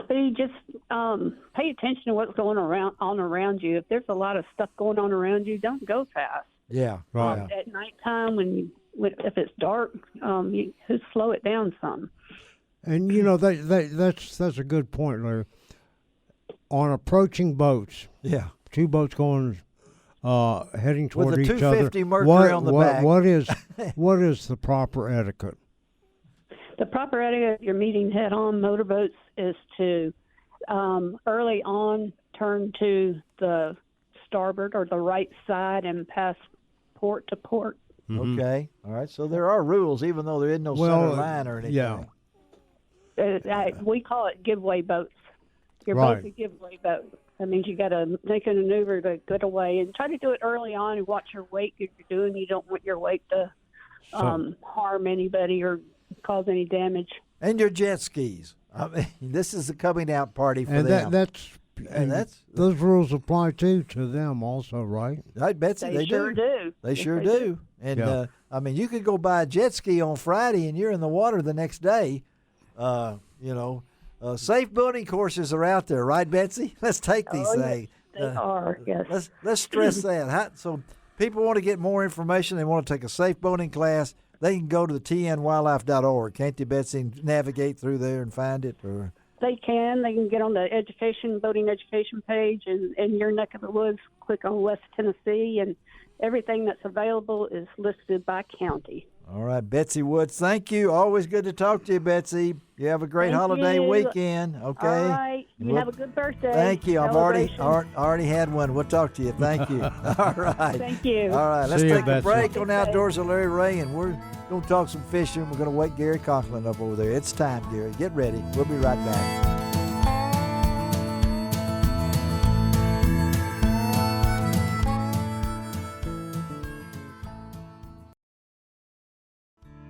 Speaker 9: Speed, just pay attention to what's going on around you. If there's a lot of stuff going on around you, don't go fast.
Speaker 3: Yeah, right.
Speaker 9: At nighttime, if it's dark, you slow it down some.
Speaker 4: And that's a good point, Larry. On approaching boats,
Speaker 3: yeah,
Speaker 4: two boats going heading toward
Speaker 3: with a
Speaker 4: each
Speaker 3: 250
Speaker 4: other.
Speaker 3: Mercury on the back.
Speaker 4: What is the proper etiquette?
Speaker 9: The proper etiquette if you're meeting head-on motorboats is to early on turn to the starboard or the right side and pass port to port.
Speaker 3: Mm-hmm. Okay, all right. So there are rules, even though there isn't no center line or anything.
Speaker 4: Yeah.
Speaker 9: We call it giveaway boats. Your
Speaker 4: right.
Speaker 9: boat's a giveaway boat. That means you got to make a maneuver to get away and try to do it early on and watch your wake if you're doing. You don't want your wake to harm anybody or cause any damage.
Speaker 3: And your jet skis. I mean, this is the coming out party for them.
Speaker 4: That's those rules apply to them also, right?
Speaker 3: Right, Betsy,
Speaker 9: they sure do.
Speaker 3: They sure do. And you could go buy a jet ski on Friday and you're in the water the next day. Safe boating courses are out there, right, Betsy? Let's take these things.
Speaker 9: They are, yes.
Speaker 3: Let's stress that. So people want to get more information. They want to take a safe boating class. They can go to the tnwildlife.org, can't they, Betsy, and navigate through there and find it? Or
Speaker 9: They can get on the boating education page in your neck of the woods, click on West Tennessee, and everything that's available is listed by county.
Speaker 3: All right, Betsy Woods, thank you. Always good to talk to you, Betsy. You have a great holiday weekend. Okay.
Speaker 9: All right. You have a good birthday.
Speaker 3: Thank you. I've already had one. We'll talk to you. Thank you. All right.
Speaker 9: Thank you.
Speaker 3: All right. Let's take a break
Speaker 9: Betsy.
Speaker 3: on Outdoors with Larry Ray, and we're going to talk some fishing. We're going to wake Gary Conklin up over there. It's time, Gary. Get ready. We'll be right back.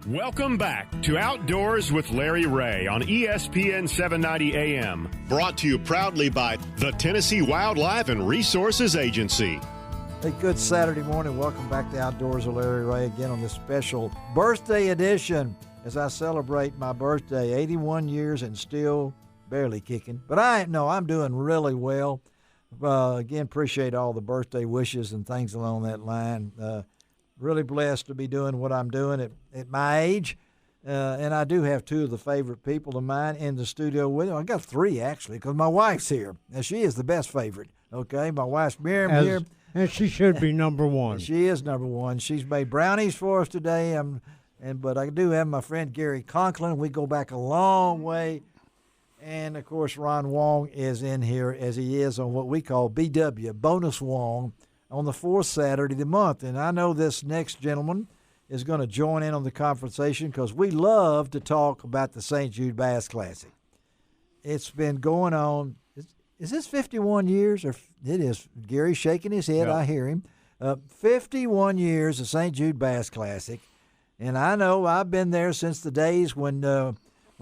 Speaker 1: Welcome back to Outdoors with Larry Ray on ESPN 790 AM.
Speaker 2: Brought to you proudly by the Tennessee Wildlife and Resources Agency.
Speaker 3: Hey, good Saturday morning. Welcome back to Outdoors with Larry Ray again on this special birthday edition as I celebrate my birthday, 81 years and still barely kicking. But I'm doing really well. Again, appreciate all the birthday wishes and things along that line. Really blessed to be doing what I'm doing at my age. And I do have two of the favorite people of mine in the studio with me. I got three, actually, because my wife's here. And she is the best favorite, okay? My wife's Miriam here.
Speaker 4: And she should be number one.
Speaker 3: She is number one. She's made brownies for us today. But I do have my friend Gary Conklin. We go back a long way. And, of course, Ron Wong is in here as he is on what we call BW, Bonus Wong, on the fourth Saturday of the month. And I know this next gentleman is going to join in on the conversation because we love to talk about the St. Jude Bass Classic. It's been going on. Is this 51 years? Or it is. Gary's shaking his head. Yep. I hear him. 51 years of St. Jude Bass Classic. And I know I've been there since the days when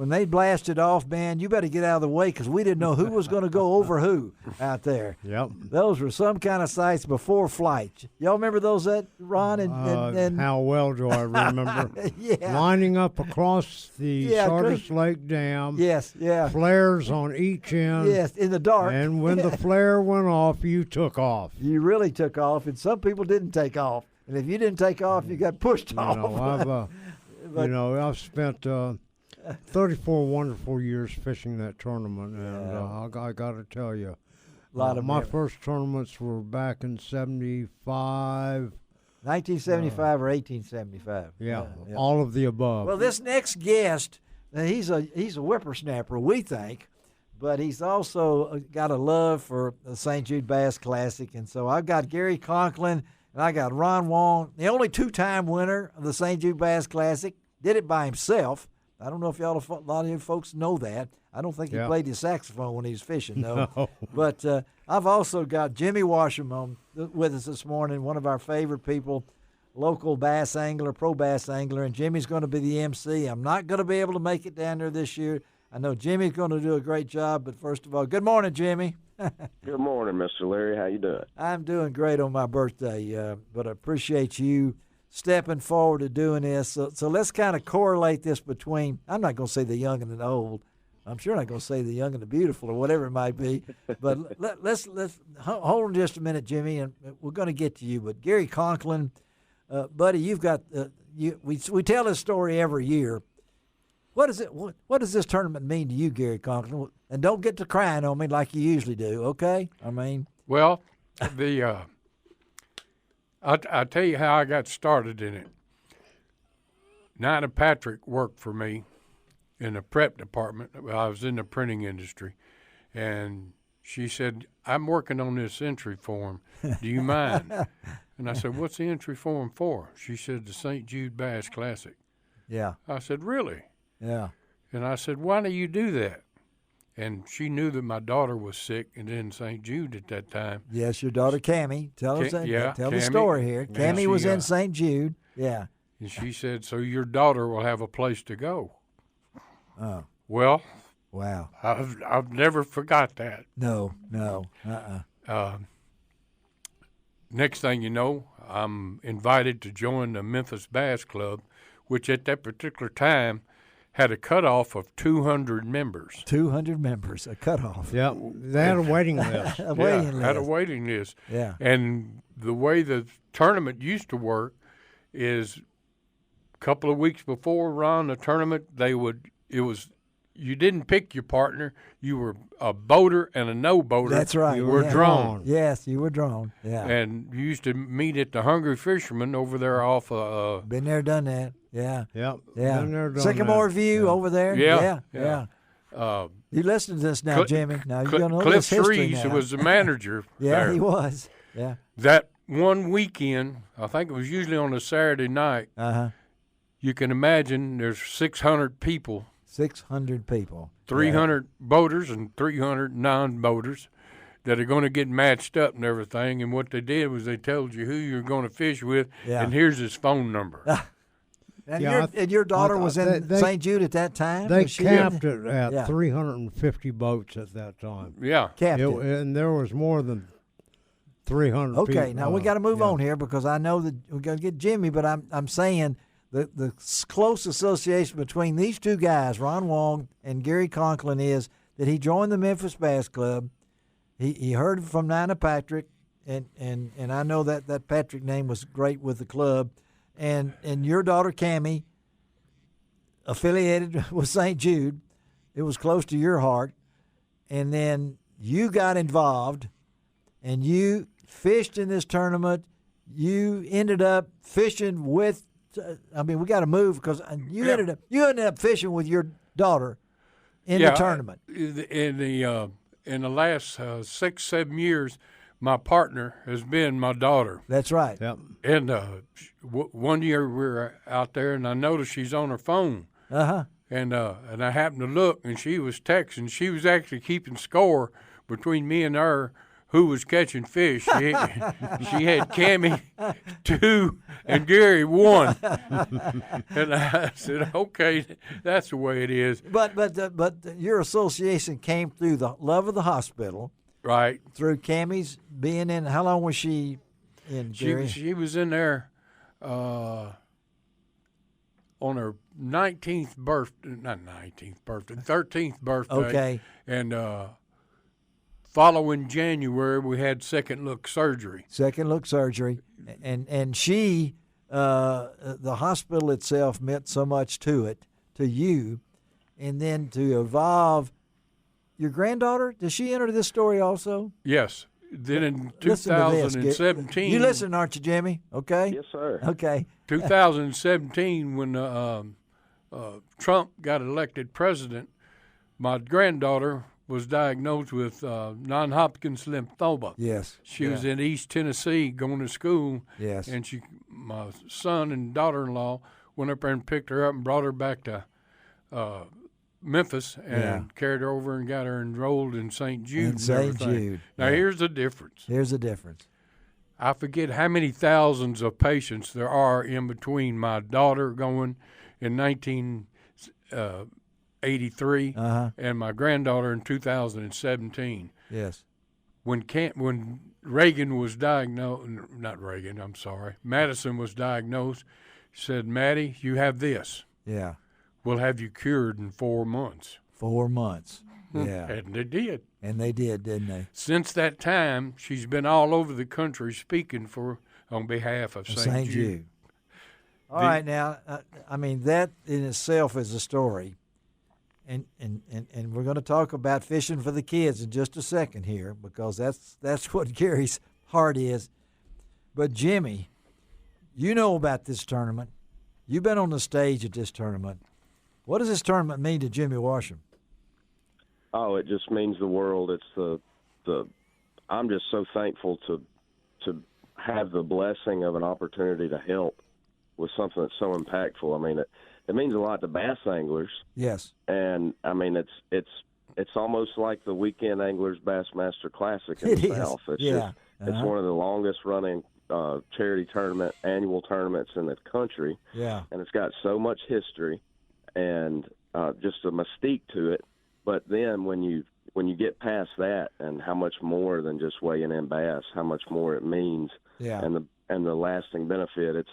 Speaker 3: they blasted off, man, you better get out of the way because we didn't know who was going to go over who out there.
Speaker 4: Yep.
Speaker 3: Those were some kind of sights before flight. Y'all remember those, Ron? And
Speaker 4: how well do I remember?
Speaker 3: Yeah.
Speaker 4: Lining up across the Sardis Lake Dam.
Speaker 3: Yes, yeah.
Speaker 4: Flares on each end.
Speaker 3: Yes, in the dark.
Speaker 4: And when the flare went off, you took off.
Speaker 3: You really took off, and some people didn't take off. And if you didn't take off, you got pushed off.
Speaker 4: I've spent 34 wonderful years fishing that tournament, and I got to tell you, my first tournaments were back in 75.
Speaker 3: 1975 or 1875.
Speaker 4: Yeah, all of the above.
Speaker 3: Well, this next guest, he's a whippersnapper, we think, but he's also got a love for the St. Jude Bass Classic, and so I've got Gary Conklin and I got Ron Wong, the only two-time winner of the St. Jude Bass Classic, did it by himself. I don't know if a lot of you folks know that. I don't think he played his saxophone when he was fishing, though. No. But I've also got Jimmy Washam with us this morning, one of our favorite people local bass angler, pro bass angler, and Jimmy's going to be the MC. I'm not going to be able to make it down there this year. I know Jimmy's going to do a great job, but first of all, good morning, Jimmy.
Speaker 10: Good morning, Mr. Larry. How you doing?
Speaker 3: I'm doing great on my birthday, but I appreciate you stepping forward to doing this. So let's kind of correlate this between, I'm not going to say the young and the old. I'm sure not going to say the young and the beautiful or whatever it might be. But let's hold on just a minute, Jimmy, and we're going to get to you. But Gary Conklin, buddy, you've got we tell this story every year. What does this tournament mean to you, Gary Conklin? And don't get to crying on me like you usually do, okay? I mean,
Speaker 6: well, I'll tell you how I got started in it. Nina Patrick worked for me in the prep department. I was in the printing industry, and she said, "I'm working on this entry form. Do you mind?" And I said, "What's the entry form for?" She said, "The St. Jude Bass Classic."
Speaker 3: Yeah.
Speaker 6: I said, "Really?"
Speaker 3: Yeah.
Speaker 6: And I said, "Why do you do that?" And she knew that my daughter was sick and in St. Jude at that time.
Speaker 3: Yes, your daughter Cammie. Tell
Speaker 6: Cammie,
Speaker 3: the story here. Cammie was in St. Jude. Yeah.
Speaker 6: And she said, "So your daughter will have a place to go."
Speaker 3: Oh.
Speaker 6: Well.
Speaker 3: Wow.
Speaker 6: I've never forgot that.
Speaker 3: No.
Speaker 6: Next thing you know, I'm invited to join the Memphis Bass Club, which at that particular time had a cutoff of 200 members.
Speaker 3: 200 members, a cutoff.
Speaker 4: Yeah, they had a waiting list.
Speaker 3: Had a
Speaker 6: waiting list.
Speaker 3: Yeah.
Speaker 6: And the way the tournament used to work is a couple of weeks before around the tournament, you didn't pick your partner. You were a boater and a no-boater.
Speaker 3: That's right.
Speaker 6: You were drawn.
Speaker 3: Yes, you were drawn. Yeah.
Speaker 6: And you used to meet at the Hungry Fisherman over there off
Speaker 3: been there, done that. Yeah.
Speaker 4: Yep.
Speaker 3: Yeah.
Speaker 4: Been there, done
Speaker 3: Sycamore
Speaker 4: that.
Speaker 3: View over there.
Speaker 6: Yeah.
Speaker 3: You listen to this now, Jimmy. Now you're going to know
Speaker 6: Cliff
Speaker 3: this history
Speaker 6: Shreves
Speaker 3: now.
Speaker 6: was the manager.
Speaker 3: Yeah,
Speaker 6: there.
Speaker 3: he was. Yeah.
Speaker 6: That one weekend, I think it was usually on a Saturday night. You can imagine there's 600 people.
Speaker 3: 600 people.
Speaker 6: 300 boaters and 300 non-boaters that are going to get matched up and everything. And what they did was they told you who you're going to fish with, and here's his phone number.
Speaker 3: And your daughter was in St. Jude at that time?
Speaker 4: They capped it at 350 boats at that time.
Speaker 6: Yeah.
Speaker 3: Capped it.
Speaker 4: And there was more than 300 people.
Speaker 3: Okay, now we got to move on here because I know that we're going to get Jimmy, but I'm saying the close association between these two guys, Ron Wong and Gary Conklin, is that he joined the Memphis Bass Club. He heard from Nina Patrick, and I know that Patrick name was great with the club. And your daughter, Cammie, affiliated with St. Jude. It was close to your heart. And then you got involved, and you fished in this tournament. You ended up fishing with we got to move because you ended up fishing with your daughter in the tournament.
Speaker 6: In the last 6-7 years, my partner has been my daughter.
Speaker 3: That's right.
Speaker 4: Yep.
Speaker 6: And one year we were out there, and I noticed she's on her phone. And I happened to look, and she was texting. She was actually keeping score between me and her who was catching fish. She had Cammie 2 and Gary 1. And I said, okay, that's the way it is.
Speaker 3: But your association came through the love of the hospital.
Speaker 6: Right.
Speaker 3: Through Cammie's being in. How long was she in, Gary?
Speaker 6: She was in there on her 19th birthday, not 19th birthday, 13th birthday.
Speaker 3: Okay.
Speaker 6: And following January, we had second look surgery. And she, the hospital itself meant so much to you, and then to evolve. Your granddaughter, does she enter this story also? Yes. Then in 2017.
Speaker 3: You listen, aren't you, Jimmy? Okay?
Speaker 10: Yes, sir.
Speaker 3: Okay.
Speaker 6: 2017, when Trump got elected president, my granddaughter was diagnosed with non-Hodgkin's lymphoma.
Speaker 3: Yes.
Speaker 6: She was in East Tennessee going to school.
Speaker 3: Yes.
Speaker 6: And my son and daughter-in-law went up there and picked her up and brought her back to Memphis and carried her over and got her enrolled in St. Jude.
Speaker 3: St. Jude.
Speaker 6: Now, here's the difference. I forget how many thousands of patients there are in between my daughter going in 1983 and my granddaughter in 2017.
Speaker 3: Yes.
Speaker 6: When Reagan was diagnosed, not Reagan, I'm sorry, Madison was diagnosed, said, Maddie, you have this.
Speaker 3: Yeah.
Speaker 6: We'll have you cured in 4 months.
Speaker 3: 4 months. Yeah.
Speaker 6: And they did.
Speaker 3: And they did, didn't they?
Speaker 6: Since that time, she's been all over the country speaking on behalf of St. Jude.
Speaker 3: All right, now, I mean, that in itself is a story. And we're going to talk about fishing for the kids in just a second here, because that's what Gary's heart is. But, Jimmy, you know about this tournament. You've been on the stage at this tournament. What does this tournament mean to Jimmy Washam?
Speaker 10: Oh, it just means the world. It's the I'm just so thankful to have the blessing of an opportunity to help with something that's so impactful. I mean, it means a lot to bass anglers.
Speaker 3: Yes.
Speaker 10: And I mean, it's almost like the Weekend Anglers Bassmaster Classic in the South. It's it's one of the longest running charity annual tournaments in the country.
Speaker 3: Yeah.
Speaker 10: And it's got so much history and just a mystique to it. But then when you get past that, and how much more than just weighing in bass, how much more it means, and the lasting benefit, it's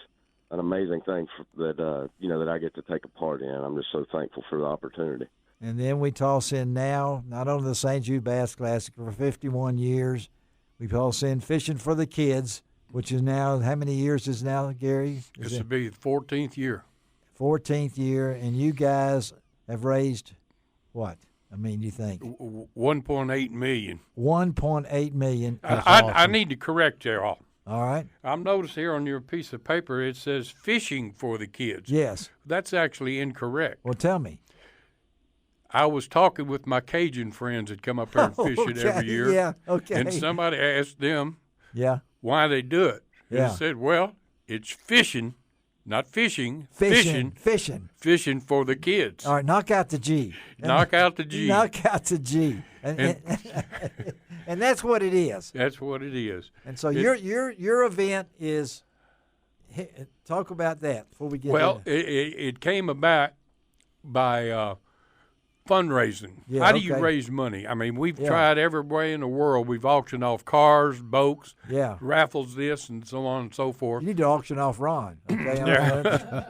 Speaker 10: an amazing thing that I get to take a part in. I'm just so thankful for the opportunity.
Speaker 3: And then we toss in now not only the St. Jude Bass Classic for 51 years, we toss in Fishing for the Kids, which is now, how many years is now, Gary?
Speaker 6: This will be the 14th year.
Speaker 3: 14th year, and you guys have raised what? I mean, you think?
Speaker 6: $1.8 million.
Speaker 3: $1.8 million.
Speaker 6: I need to correct you all.
Speaker 3: All right.
Speaker 6: I'm noticing here on your piece of paper it says fishing for the kids.
Speaker 3: Yes.
Speaker 6: That's actually incorrect.
Speaker 3: Well, tell me.
Speaker 6: I was talking with my Cajun friends that come up here and fish it every year.
Speaker 3: Yeah, okay.
Speaker 6: And somebody asked them
Speaker 3: why
Speaker 6: they do it. And
Speaker 3: they
Speaker 6: said, well, it's fishing. Not fishing.
Speaker 3: Fishing
Speaker 6: For the kids.
Speaker 3: All right, knock out the G.
Speaker 6: Knock out the G.
Speaker 3: Knock out the G. And that's what it is.
Speaker 6: That's what it is.
Speaker 3: And so your event is, talk about that before we get
Speaker 6: Well, it came about by fundraising. How do you raise money? I mean, we've tried every way in the world. We've auctioned off cars, boats, raffles, this, and so on and so forth.
Speaker 3: You need to auction off Ron. Okay?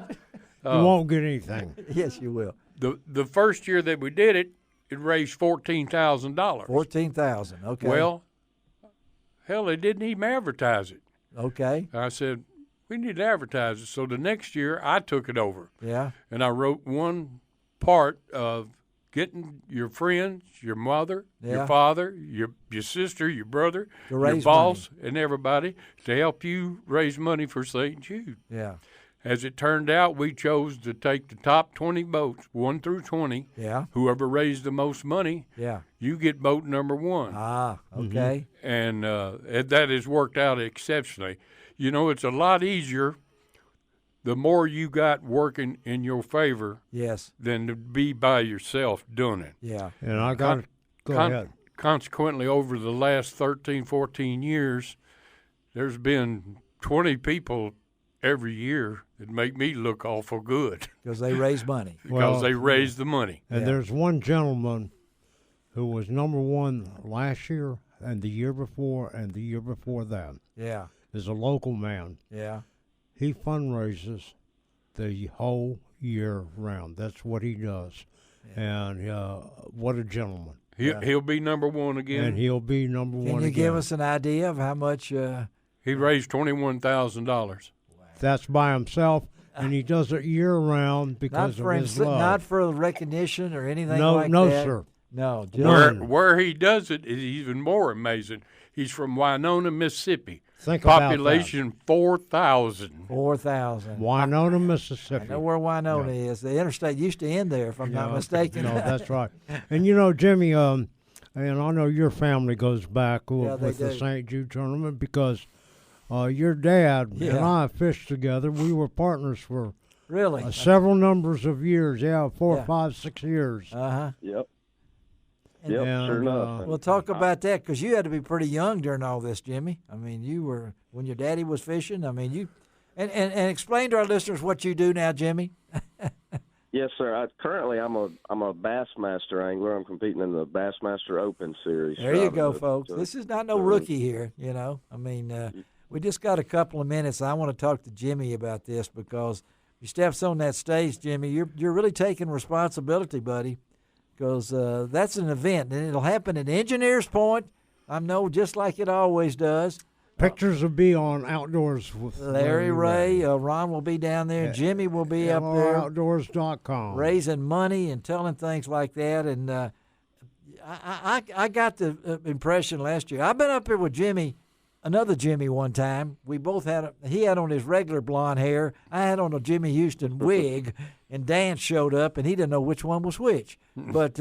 Speaker 4: You won't get anything.
Speaker 3: Yes, you will.
Speaker 6: The first year that we did it, it raised $14,000.
Speaker 3: $14,000. Okay.
Speaker 6: Well, hell, they didn't even advertise it.
Speaker 3: Okay.
Speaker 6: I said, we need to advertise it. So the next year, I took it over.
Speaker 3: Yeah.
Speaker 6: And I wrote one part of getting your friends, your mother, your father, your sister, your brother, your boss, and everybody to help you raise money for St. Jude.
Speaker 3: Yeah.
Speaker 6: As it turned out, we chose to take the top 20 boats, 1 through 20.
Speaker 3: Yeah.
Speaker 6: Whoever raised the most money, you get boat number 1.
Speaker 3: Ah, okay.
Speaker 6: And that has worked out exceptionally. You know, it's a lot easier the more you got working in your favor than to be by yourself doing it.
Speaker 3: Yeah.
Speaker 4: And I got to go ahead.
Speaker 6: Consequently, over the last 13, 14 years, there's been 20 people every year that make me look awful good.
Speaker 3: Because they raise money.
Speaker 6: Because they raise the money.
Speaker 4: And there's one gentleman who was number 1 last year and the year before and the year before that.
Speaker 3: Yeah.
Speaker 4: Is a local man.
Speaker 3: Yeah.
Speaker 4: He fundraises the whole year round. That's what he does. Yeah. And what a gentleman.
Speaker 6: He'll be number 1 again.
Speaker 4: And he'll be number 1 again.
Speaker 3: Can you give us an idea of how much?
Speaker 6: He raised $21,000. Wow.
Speaker 4: That's by himself, and he does it year round because of his love.
Speaker 3: Not for recognition or anything
Speaker 4: like that?
Speaker 3: No,
Speaker 4: sir.
Speaker 3: No.
Speaker 6: Where he does it is even more amazing. He's from Winona, Mississippi.
Speaker 4: Think
Speaker 6: population 4,000.
Speaker 3: 4,000.
Speaker 4: Winona, Mississippi.
Speaker 3: I know where Winona is. The interstate used to end there, if I'm not mistaken.
Speaker 4: No, that's right. And you know, Jimmy, and I know your family goes back with the St. Jude tournament because your dad and I fished together. We were partners for several numbers of years. 4, 5, 6 years.
Speaker 3: Uh-huh.
Speaker 10: Yep. Sure enough.
Speaker 3: We'll talk about that because you had to be pretty young during all this, Jimmy. I mean, you were when your daddy was fishing. I mean, you and explain to our listeners what you do now, Jimmy.
Speaker 10: Yes, sir. Currently, I'm a Bassmaster angler. I'm competing in the Bassmaster Open Series.
Speaker 3: There you go, folks. This is not no rookie here. You know, I mean, we just got a couple of minutes. I want to talk to Jimmy about this because if you steps on that stage, Jimmy, you're really taking responsibility, buddy, because that's an event, and it'll happen at Engineers Point. I know, just like it always does.
Speaker 4: Pictures will be on Outdoors with
Speaker 3: Larry Ray. Ron will be down there.
Speaker 4: Yeah.
Speaker 3: Jimmy will be up there.
Speaker 4: Outdoors.com.
Speaker 3: Raising money and telling things like that. And I got the impression last year. I've been up here with Jimmy, another Jimmy one time. We both he had on his regular blonde hair. I had on a Jimmy Houston wig. And Dan showed up, and he didn't know which one was which. But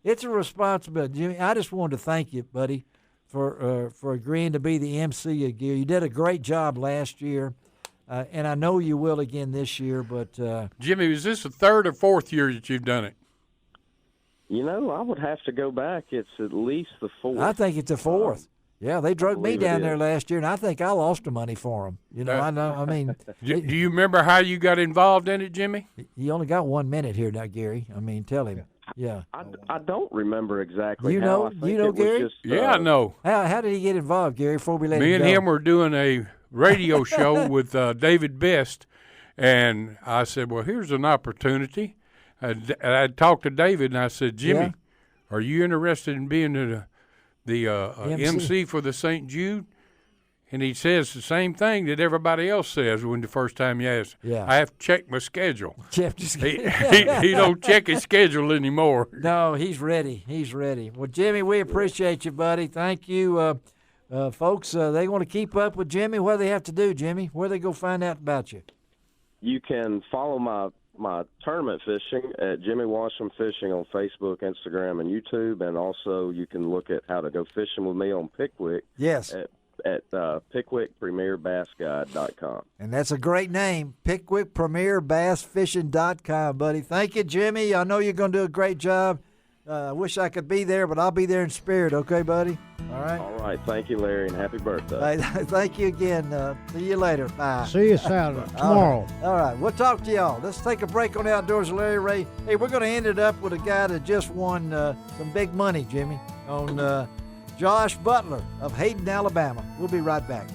Speaker 3: it's a responsibility. Jimmy, I just wanted to thank you, buddy, for agreeing to be the MC again. You did a great job last year, and I know you will again this year. But
Speaker 6: Jimmy, is this the third or fourth year that you've done it?
Speaker 10: You know, I would have to go back. It's at least the fourth.
Speaker 3: I think it's the fourth. Yeah, they drug me down there last year, and I think I lost the money for them. You know, I know. I mean,
Speaker 6: do you remember how you got involved in it, Jimmy?
Speaker 3: You only got 1 minute here now, Gary. I mean, tell him. Yeah.
Speaker 10: I don't remember exactly.
Speaker 3: You know, Gary?
Speaker 10: Just,
Speaker 6: yeah, I know.
Speaker 3: How did he get involved, Gary? Before we let him go.
Speaker 6: Me and him were doing a radio show with David Best, and I said, "Well, here's an opportunity." I talked to David, and I said, "Jimmy, are you interested in being the MC for the St. Jude?" And he says the same thing that everybody else says when the first time you ask.
Speaker 3: Yeah.
Speaker 6: I have to check my schedule.
Speaker 3: He
Speaker 6: He don't check his schedule anymore.
Speaker 3: No, he's ready. He's ready. Well, Jimmy, we appreciate you, buddy. Thank you. Folks, they want to keep up with Jimmy. What do they have to do, Jimmy? Where do they go find out about you?
Speaker 10: You can follow my tournament fishing at Jimmy Washam Fishing on Facebook, Instagram, and YouTube, and also you can look at how to go fishing with me on Pickwick.
Speaker 3: Yes.
Speaker 10: At PickwickPremierBassGuide.com.
Speaker 3: And that's a great name, PickwickPremierBassFishing.com, buddy. Thank you, Jimmy. I know you're going to do a great job. I wish I could be there, but I'll be there in spirit. Okay, buddy? All right?
Speaker 10: All right. Thank you, Larry, and happy birthday.
Speaker 3: Thank you again. See you later. Bye.
Speaker 4: See you Saturday, tomorrow.
Speaker 3: All right. We'll talk to y'all. Let's take a break on Outdoors with Larry Ray. Hey, we're going to end it up with a guy that just won some big money, Jimmy, on Josh Butler of Hayden, Alabama. We'll be right back.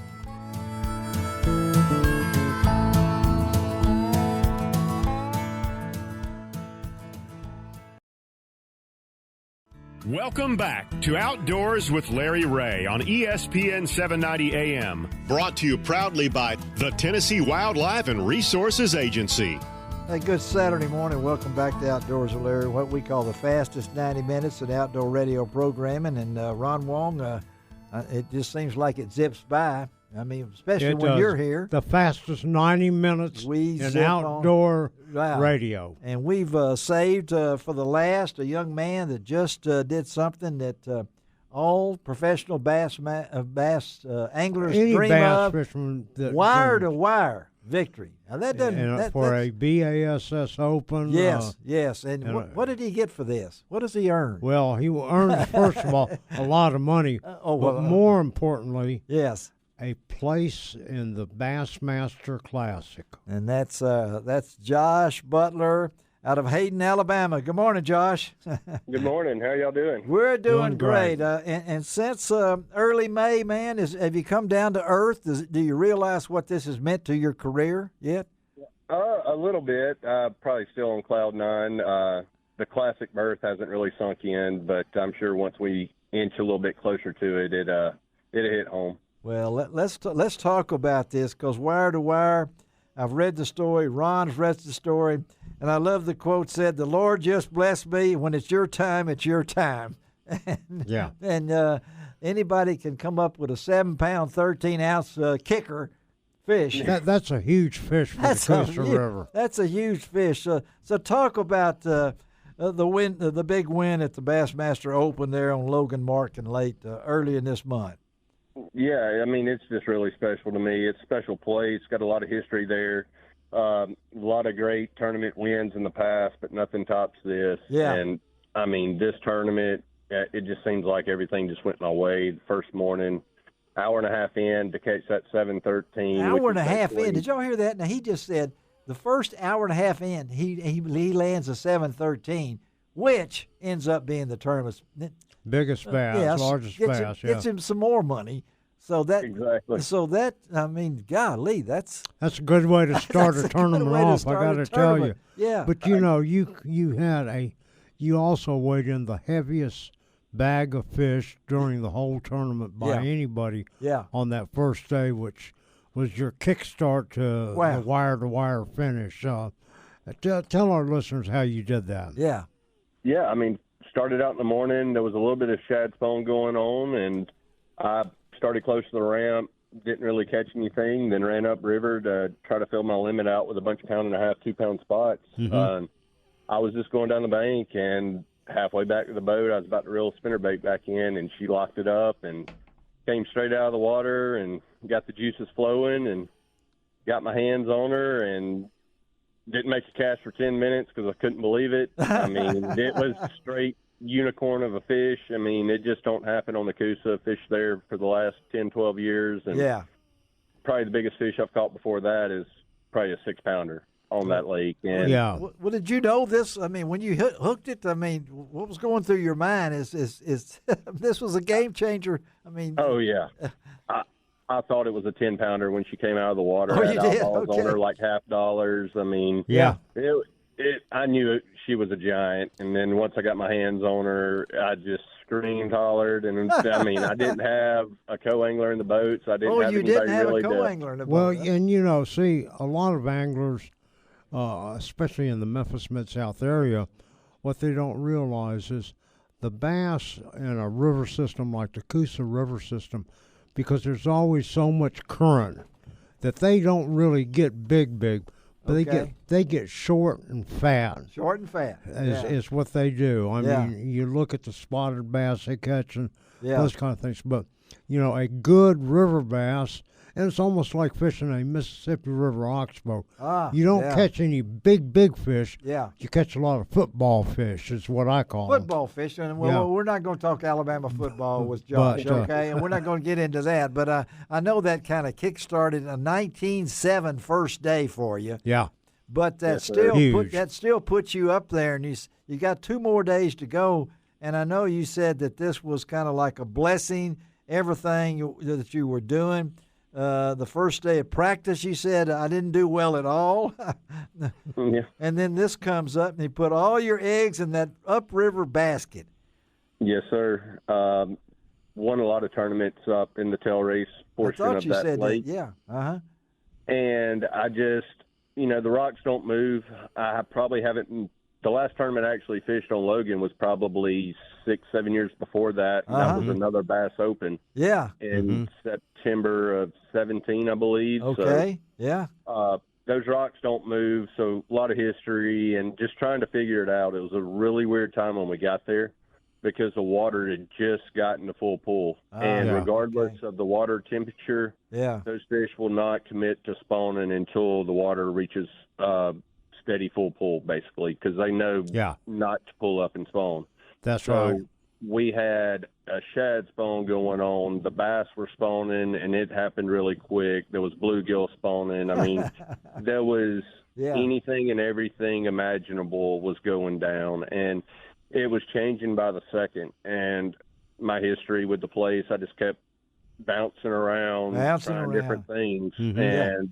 Speaker 1: Welcome back to Outdoors with Larry Ray on ESPN 790 AM.
Speaker 2: Brought to you proudly by the Tennessee Wildlife and Resources Agency.
Speaker 3: Hey, good Saturday morning. Welcome back to Outdoors with Larry, what we call the fastest 90 minutes in outdoor radio programming. And Ron Wong, it just seems like it zips by. I mean, especially when you're here.
Speaker 4: The fastest 90 minutes in outdoor radio.
Speaker 3: And we've saved for the last a young man that just did something that all professional bass anglers dream of. Wire-to-wire victory. Now, that doesn't...
Speaker 4: for a BASS Open.
Speaker 3: Yes. And what did he get for this? What does he earn?
Speaker 4: Well, he earned, first of all, a lot of money. But more importantly...
Speaker 3: Yes.
Speaker 4: A place in the Bassmaster Classic.
Speaker 3: And that's Josh Butler out of Hayden, Alabama. Good morning, Josh.
Speaker 11: Good morning. How y'all doing?
Speaker 3: We're doing great. And since early May, man, have you come down to earth? Do you realize what this has meant to your career yet?
Speaker 11: A little bit. Probably still on cloud nine. The classic berth hasn't really sunk in, but I'm sure once we inch a little bit closer to it, it'll hit home. Well,
Speaker 3: let's talk about this, because wire to wire, I've read the story, Ron's read the story, and I love the quote said, "The Lord just blessed me. When it's your time, it's your time." And anybody can come up with a 7-pound, 13-ounce kicker fish.
Speaker 4: That's a huge fish for the Coastal River.
Speaker 3: That's a huge fish. So talk about the big win at the Bassmaster Open there on Logan Martin Lake early in this month.
Speaker 11: Yeah, I mean, it's just really special to me. It's a special place. It's got a lot of history there. A lot of great tournament wins in the past, but nothing tops this.
Speaker 3: Yeah.
Speaker 11: And, I mean, this tournament, it just seems like everything just went my way. The first morning, hour and a half in to catch that 713.
Speaker 3: Hour and a half in. Did y'all hear that? Now, he just said the first hour and a half in, he lands a 713, which ends up being the tournament's
Speaker 4: biggest bass, largest bass.
Speaker 3: Gets him some more money. So that I mean, golly, that's
Speaker 4: a good way to start a tournament off. I got to tell you.
Speaker 3: Yeah.
Speaker 4: But you also weighed in the heaviest bag of fish during the whole tournament by anybody.
Speaker 3: Yeah.
Speaker 4: On that first day, which was your kickstart to the wire-to-wire finish. Tell our listeners how you did that.
Speaker 3: Yeah.
Speaker 11: Yeah, I mean, started out in the morning. There was a little bit of shad spawn going on, and I started close to the ramp, didn't really catch anything, then ran upriver to try to fill my limit out with a bunch of 1.5 pound, 2 pound spots.
Speaker 4: Mm-hmm.
Speaker 11: I was just going down the bank, and halfway back to the boat, I was about to reel a spinnerbait back in, and she locked it up and came straight out of the water and got the juices flowing and got my hands on her and didn't make a cast for 10 minutes because I couldn't believe it. I mean, it was straight unicorn of a fish. I mean, it just don't happen on the Coosa. Fish there for the last 10, 12 years. And probably the biggest fish I've caught before that is probably a 6-pounder on that lake. And
Speaker 3: well, did you know this? I mean, when you hooked it, I mean, what was going through your mind is this was a game changer? I mean,
Speaker 11: oh yeah, I thought it was a 10-pounder when she came out of the water.
Speaker 3: Oh,
Speaker 11: I had
Speaker 3: you did?
Speaker 11: eyeballs on her like $50. I mean, I knew she was a giant. And then once I got my hands on her, I just screamed, hollered, and I mean, I didn't have a co-angler in the boat, so I didn't have anybody
Speaker 3: didn't have
Speaker 11: really
Speaker 3: a co-angler in the boat.
Speaker 4: Well, and see, a lot of anglers, especially in the Memphis Mid-South area, what they don't realize is the bass in a river system like the Coosa River system, because there's always so much current that they don't really get big, but they get short and fat.
Speaker 3: Short and fat
Speaker 4: is what they do. I mean, you look at the spotted bass they catch and those kind of things. But a good river bass, and it's almost like fishing a Mississippi River oxbow. You don't catch any big fish.
Speaker 3: Yeah.
Speaker 4: You catch a lot of football fish is what I call
Speaker 3: football fish. And we're not going to talk Alabama football with Josh, okay? And we're not going to get into that. But I know that kind of kick-started a 19-7 first day for you.
Speaker 4: Yeah.
Speaker 3: But that still puts you up there, and you got 2 more days to go. And I know you said that this was kind of like a blessing, everything that you were doing. The first day of practice, you said, I didn't do well at all. And then this comes up, and you put all your eggs in that upriver basket.
Speaker 11: Yes, sir. Won a lot of tournaments up in the tail race portion of that lake. And I just, the rocks don't move. I probably haven't. The last tournament I actually fished on Logan was probably 6-7 years before that. And that was another Bass Open.
Speaker 3: Yeah.
Speaker 11: In September of 17, I believe.
Speaker 3: Okay.
Speaker 11: Those rocks don't move, so a lot of history and just trying to figure it out. It was a really weird time when we got there because the water had just gotten to full pull. And regardless of the water temperature, those fish will not commit to spawning until the water reaches steady full pull, basically, because they know not to pull up and spawn.
Speaker 4: That's right.
Speaker 11: We had a shad spawn going on. The bass were spawning, and it happened really quick. There was bluegill spawning. I mean, there was anything and everything imaginable was going down, and it was changing by the second. And my history with the place, I just kept bouncing around, trying different things, and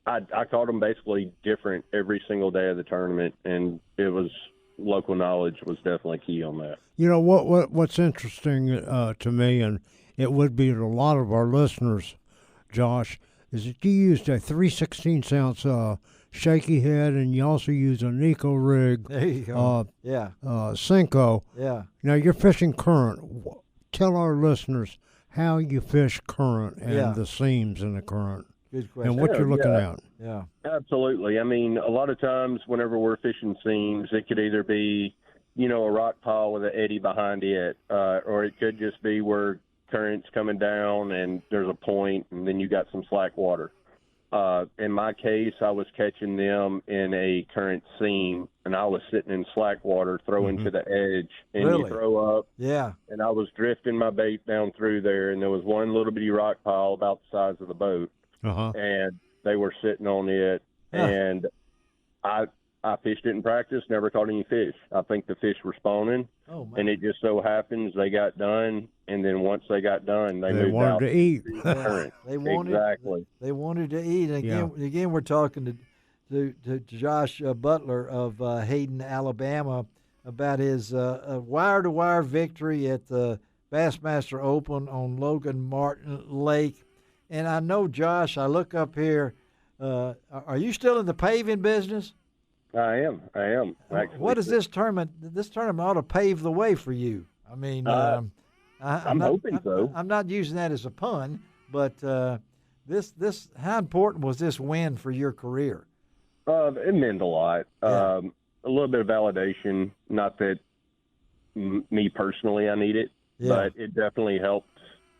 Speaker 11: I caught them basically different every single day of the tournament, and it was local knowledge was definitely key on that.
Speaker 4: What's interesting to me, and it would be to a lot of our listeners, Josh, is that you used a 3/16 ounce shaky head, and you also used a Nico rig.
Speaker 3: There you go.
Speaker 4: Senko.
Speaker 3: Yeah.
Speaker 4: Now you're fishing current. Tell our listeners how you fish current and the seams in the current.
Speaker 3: Good question.
Speaker 4: And what you're looking at.
Speaker 3: Yeah.
Speaker 11: Absolutely. I mean, a lot of times whenever we're fishing seams, it could either be, a rock pile with an eddy behind it, or it could just be where current's coming down and there's a point and then you got some slack water. in my case, I was catching them in a current seam, and I was sitting in slack water throwing to the edge, and
Speaker 3: Really?
Speaker 11: you throw up.
Speaker 3: Yeah.
Speaker 11: And I was drifting my bait down through there, and there was one little bitty rock pile about the size of the boat, and they were sitting on it, and I fished it in practice, never caught any fish. I think the fish were spawning, and it just so happens they got done, and then once they got done, they moved
Speaker 4: wanted
Speaker 11: out
Speaker 4: to eat.
Speaker 3: They wanted to eat. And again, we're talking to Josh Butler of Hayden, Alabama, about his wire-to-wire victory at the Bassmaster Open on Logan Martin Lake. And I know, Josh, I look up here. Are you still in the paving business?
Speaker 11: I am. Actually.
Speaker 3: What is this tournament? This tournament ought to pave the way for you. I mean, I'm
Speaker 11: hoping so.
Speaker 3: I'm not using that as a pun, but this how important was this win for your career?
Speaker 11: It meant a lot. A little bit of validation. Not that me personally I need it, but it definitely helped.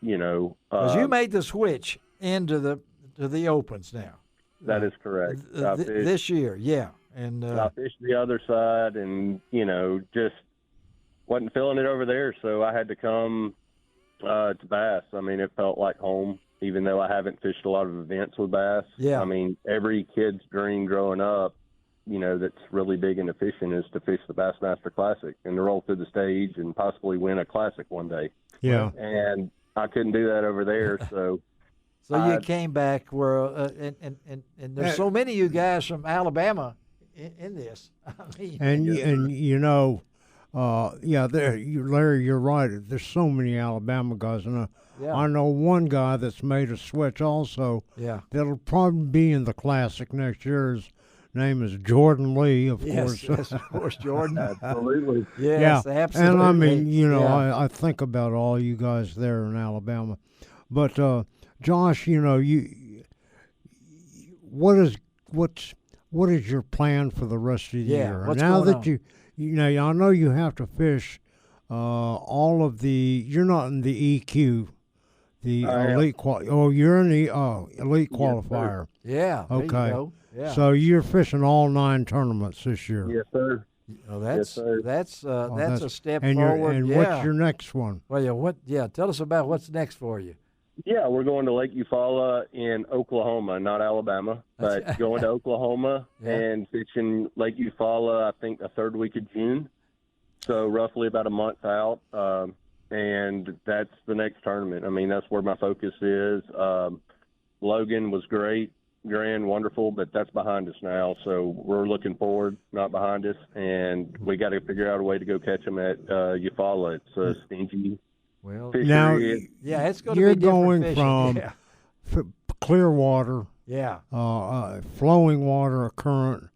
Speaker 3: Because you made the switch into the Opens now.
Speaker 11: That is correct.
Speaker 3: This year, and
Speaker 11: I fished the other side, and just wasn't feeling it over there, so I had to come to bass. I mean, it felt like home, even though I haven't fished a lot of events with bass.
Speaker 3: Yeah.
Speaker 11: I mean, every kid's dream growing up, that's really big into fishing is to fish the Bassmaster Classic and to roll through the stage and possibly win a classic one day.
Speaker 4: Yeah.
Speaker 11: And I couldn't do that over there, so.
Speaker 3: So you came back where, and there's so many of you guys from Alabama in this. I mean,
Speaker 4: Larry, you're right. There's so many Alabama guys, and I know one guy that's made a switch also.
Speaker 3: Yeah,
Speaker 4: that'll probably be in the Classic next year. His name is Jordan Lee, of course.
Speaker 3: Yes, of course, Jordan.
Speaker 11: Absolutely.
Speaker 3: Yes, absolutely.
Speaker 4: And I mean, I think about all you guys there in Alabama, but Josh, what is your plan for the rest of the year?
Speaker 3: What's
Speaker 4: now
Speaker 3: going
Speaker 4: that
Speaker 3: on?
Speaker 4: I know you have to fish all of the. You're not in the EQ, the elite. You're in the elite qualifier.
Speaker 3: Yeah.
Speaker 4: Okay.
Speaker 3: There you go. Yeah.
Speaker 4: So you're fishing all 9 tournaments this year.
Speaker 11: Yes, sir.
Speaker 3: Well, that's a step
Speaker 4: and
Speaker 3: forward.
Speaker 4: And what's your next one?
Speaker 3: Well, tell us about what's next for you.
Speaker 11: Yeah, we're going to Lake Eufaula in Oklahoma, not Alabama, but going to Oklahoma and fishing Lake Eufaula, I think the 3rd week of June, so roughly about a month out, and that's the next tournament. I mean, that's where my focus is. Logan was great, grand, wonderful, but that's behind us now, so we're looking forward, not behind us, and we got to figure out a way to go catch them at Eufaula. It's a stingy.
Speaker 3: Well,
Speaker 11: fishery.
Speaker 4: Now,
Speaker 3: it's going to
Speaker 4: you're
Speaker 3: be
Speaker 4: going
Speaker 3: fishing.
Speaker 4: from clear water, flowing water, a current,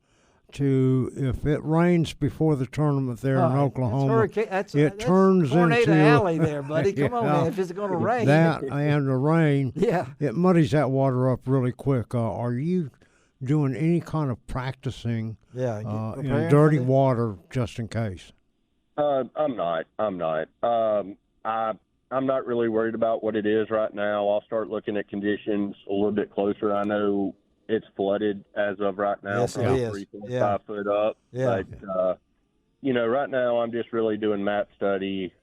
Speaker 4: to if it rains before the tournament there in Oklahoma, it turns
Speaker 3: Tornado
Speaker 4: into
Speaker 3: Alley there, buddy. Come on, man, if it's going to rain.
Speaker 4: That and the rain, it muddies that water up really quick. Are you doing any kind of practicing in dirty water just in case?
Speaker 11: I'm not. I'm not really worried about what it is right now. I'll start looking at conditions a little bit closer. I know it's flooded as of right now.
Speaker 3: Yes, it is.
Speaker 11: 3.5 foot up.
Speaker 3: Yeah.
Speaker 11: But, right now I'm just really doing map study,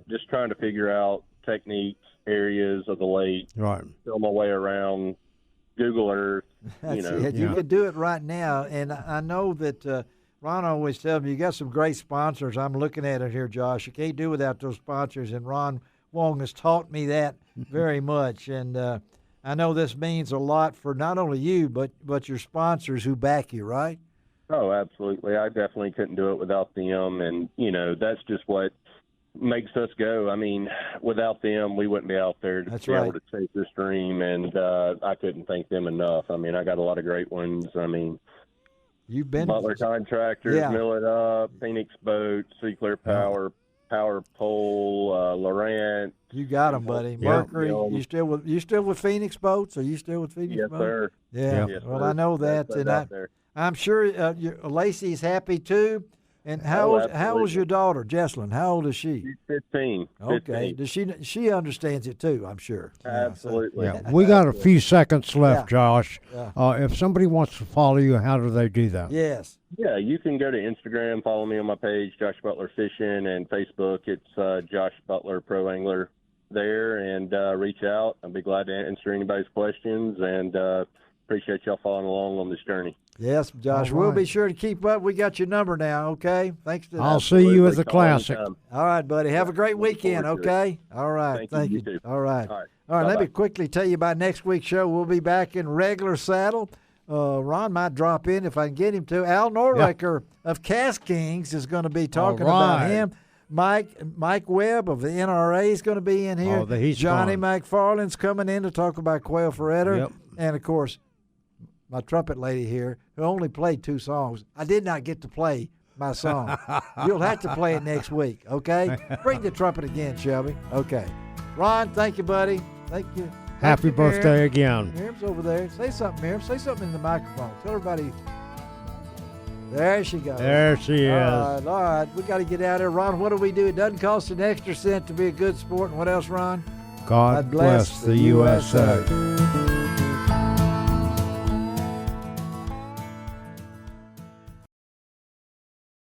Speaker 11: just trying to figure out techniques, areas of the lake, feel my way around, Google Earth.
Speaker 3: You could do it right now. And I know that Ron always tells me you got some great sponsors. I'm looking at it here, Josh. You can't do without those sponsors, and Ron Wong has taught me that very much. And I know this means a lot for not only you, but your sponsors who back you, right?
Speaker 11: Oh, absolutely. I definitely couldn't do it without them. And, that's just what makes us go. I mean, without them, we wouldn't be out there to able to chase this dream. And I couldn't thank them enough. I mean, I got a lot of great ones. I mean,
Speaker 3: you've been
Speaker 11: Butler Contractors, Mill It Up, Phoenix Boats, Sea Clear Power, Power Pole, Laurent.
Speaker 3: You got them, buddy. Mercury. You still with Phoenix Boats? Are you still with Phoenix Boats?
Speaker 11: Yes, sir.
Speaker 3: Yeah.
Speaker 11: Yes,
Speaker 3: well,
Speaker 11: sir.
Speaker 3: I know that, and I'm sure Lacey's happy too. And how old's your daughter, Jesselyn? How old is she?
Speaker 11: She's 15.
Speaker 3: Okay.
Speaker 11: 15.
Speaker 3: Does she understands it too, I'm sure.
Speaker 11: Absolutely.
Speaker 4: Yeah. We got a few seconds left, Josh.
Speaker 3: Yeah.
Speaker 4: If somebody wants to follow you, how do they do that?
Speaker 3: Yes.
Speaker 11: Yeah, you can go to Instagram, follow me on my page, Josh Butler Fishing, and Facebook. It's Josh Butler Pro Angler there, and reach out. I'll be glad to answer anybody's questions, and appreciate y'all following along on this journey.
Speaker 3: Yes, Josh.
Speaker 4: All
Speaker 3: We'll
Speaker 4: right.
Speaker 3: be sure to keep up. We got your number now, okay? Thanks to
Speaker 4: I'll see you at the Classic.
Speaker 11: Anytime.
Speaker 3: All right, buddy. Have a great weekend,
Speaker 11: forward to
Speaker 3: okay? All right.
Speaker 11: Thank you. You too.
Speaker 3: All right.
Speaker 11: All right.
Speaker 3: All right, let
Speaker 11: Bye-bye.
Speaker 3: me quickly tell you about next week's show. We'll be back in regular saddle. Ron might drop in if I can get him to. Al Norlaker of Cast Kings is going to be talking about him. Mike Webb of the NRA is going to be in here.
Speaker 4: He's
Speaker 3: Johnny
Speaker 4: fun.
Speaker 3: McFarland's coming in to talk about quail forever.
Speaker 4: Yep.
Speaker 3: And, of course, my trumpet lady here, who only played 2 songs. I did not get to play my song. You'll have to play it next week, okay? Bring the trumpet again, Shelby. Okay. Ron, thank you, buddy. Thank you.
Speaker 4: Happy birthday again.
Speaker 3: Miriam's over there. Say something, Miriam. Say something in the microphone. Tell everybody. There she goes.
Speaker 4: There she is.
Speaker 3: All right. We got to get out of here. Ron, what do we do? It doesn't cost an extra cent to be a good sport. And what else, Ron?
Speaker 4: God bless the USA.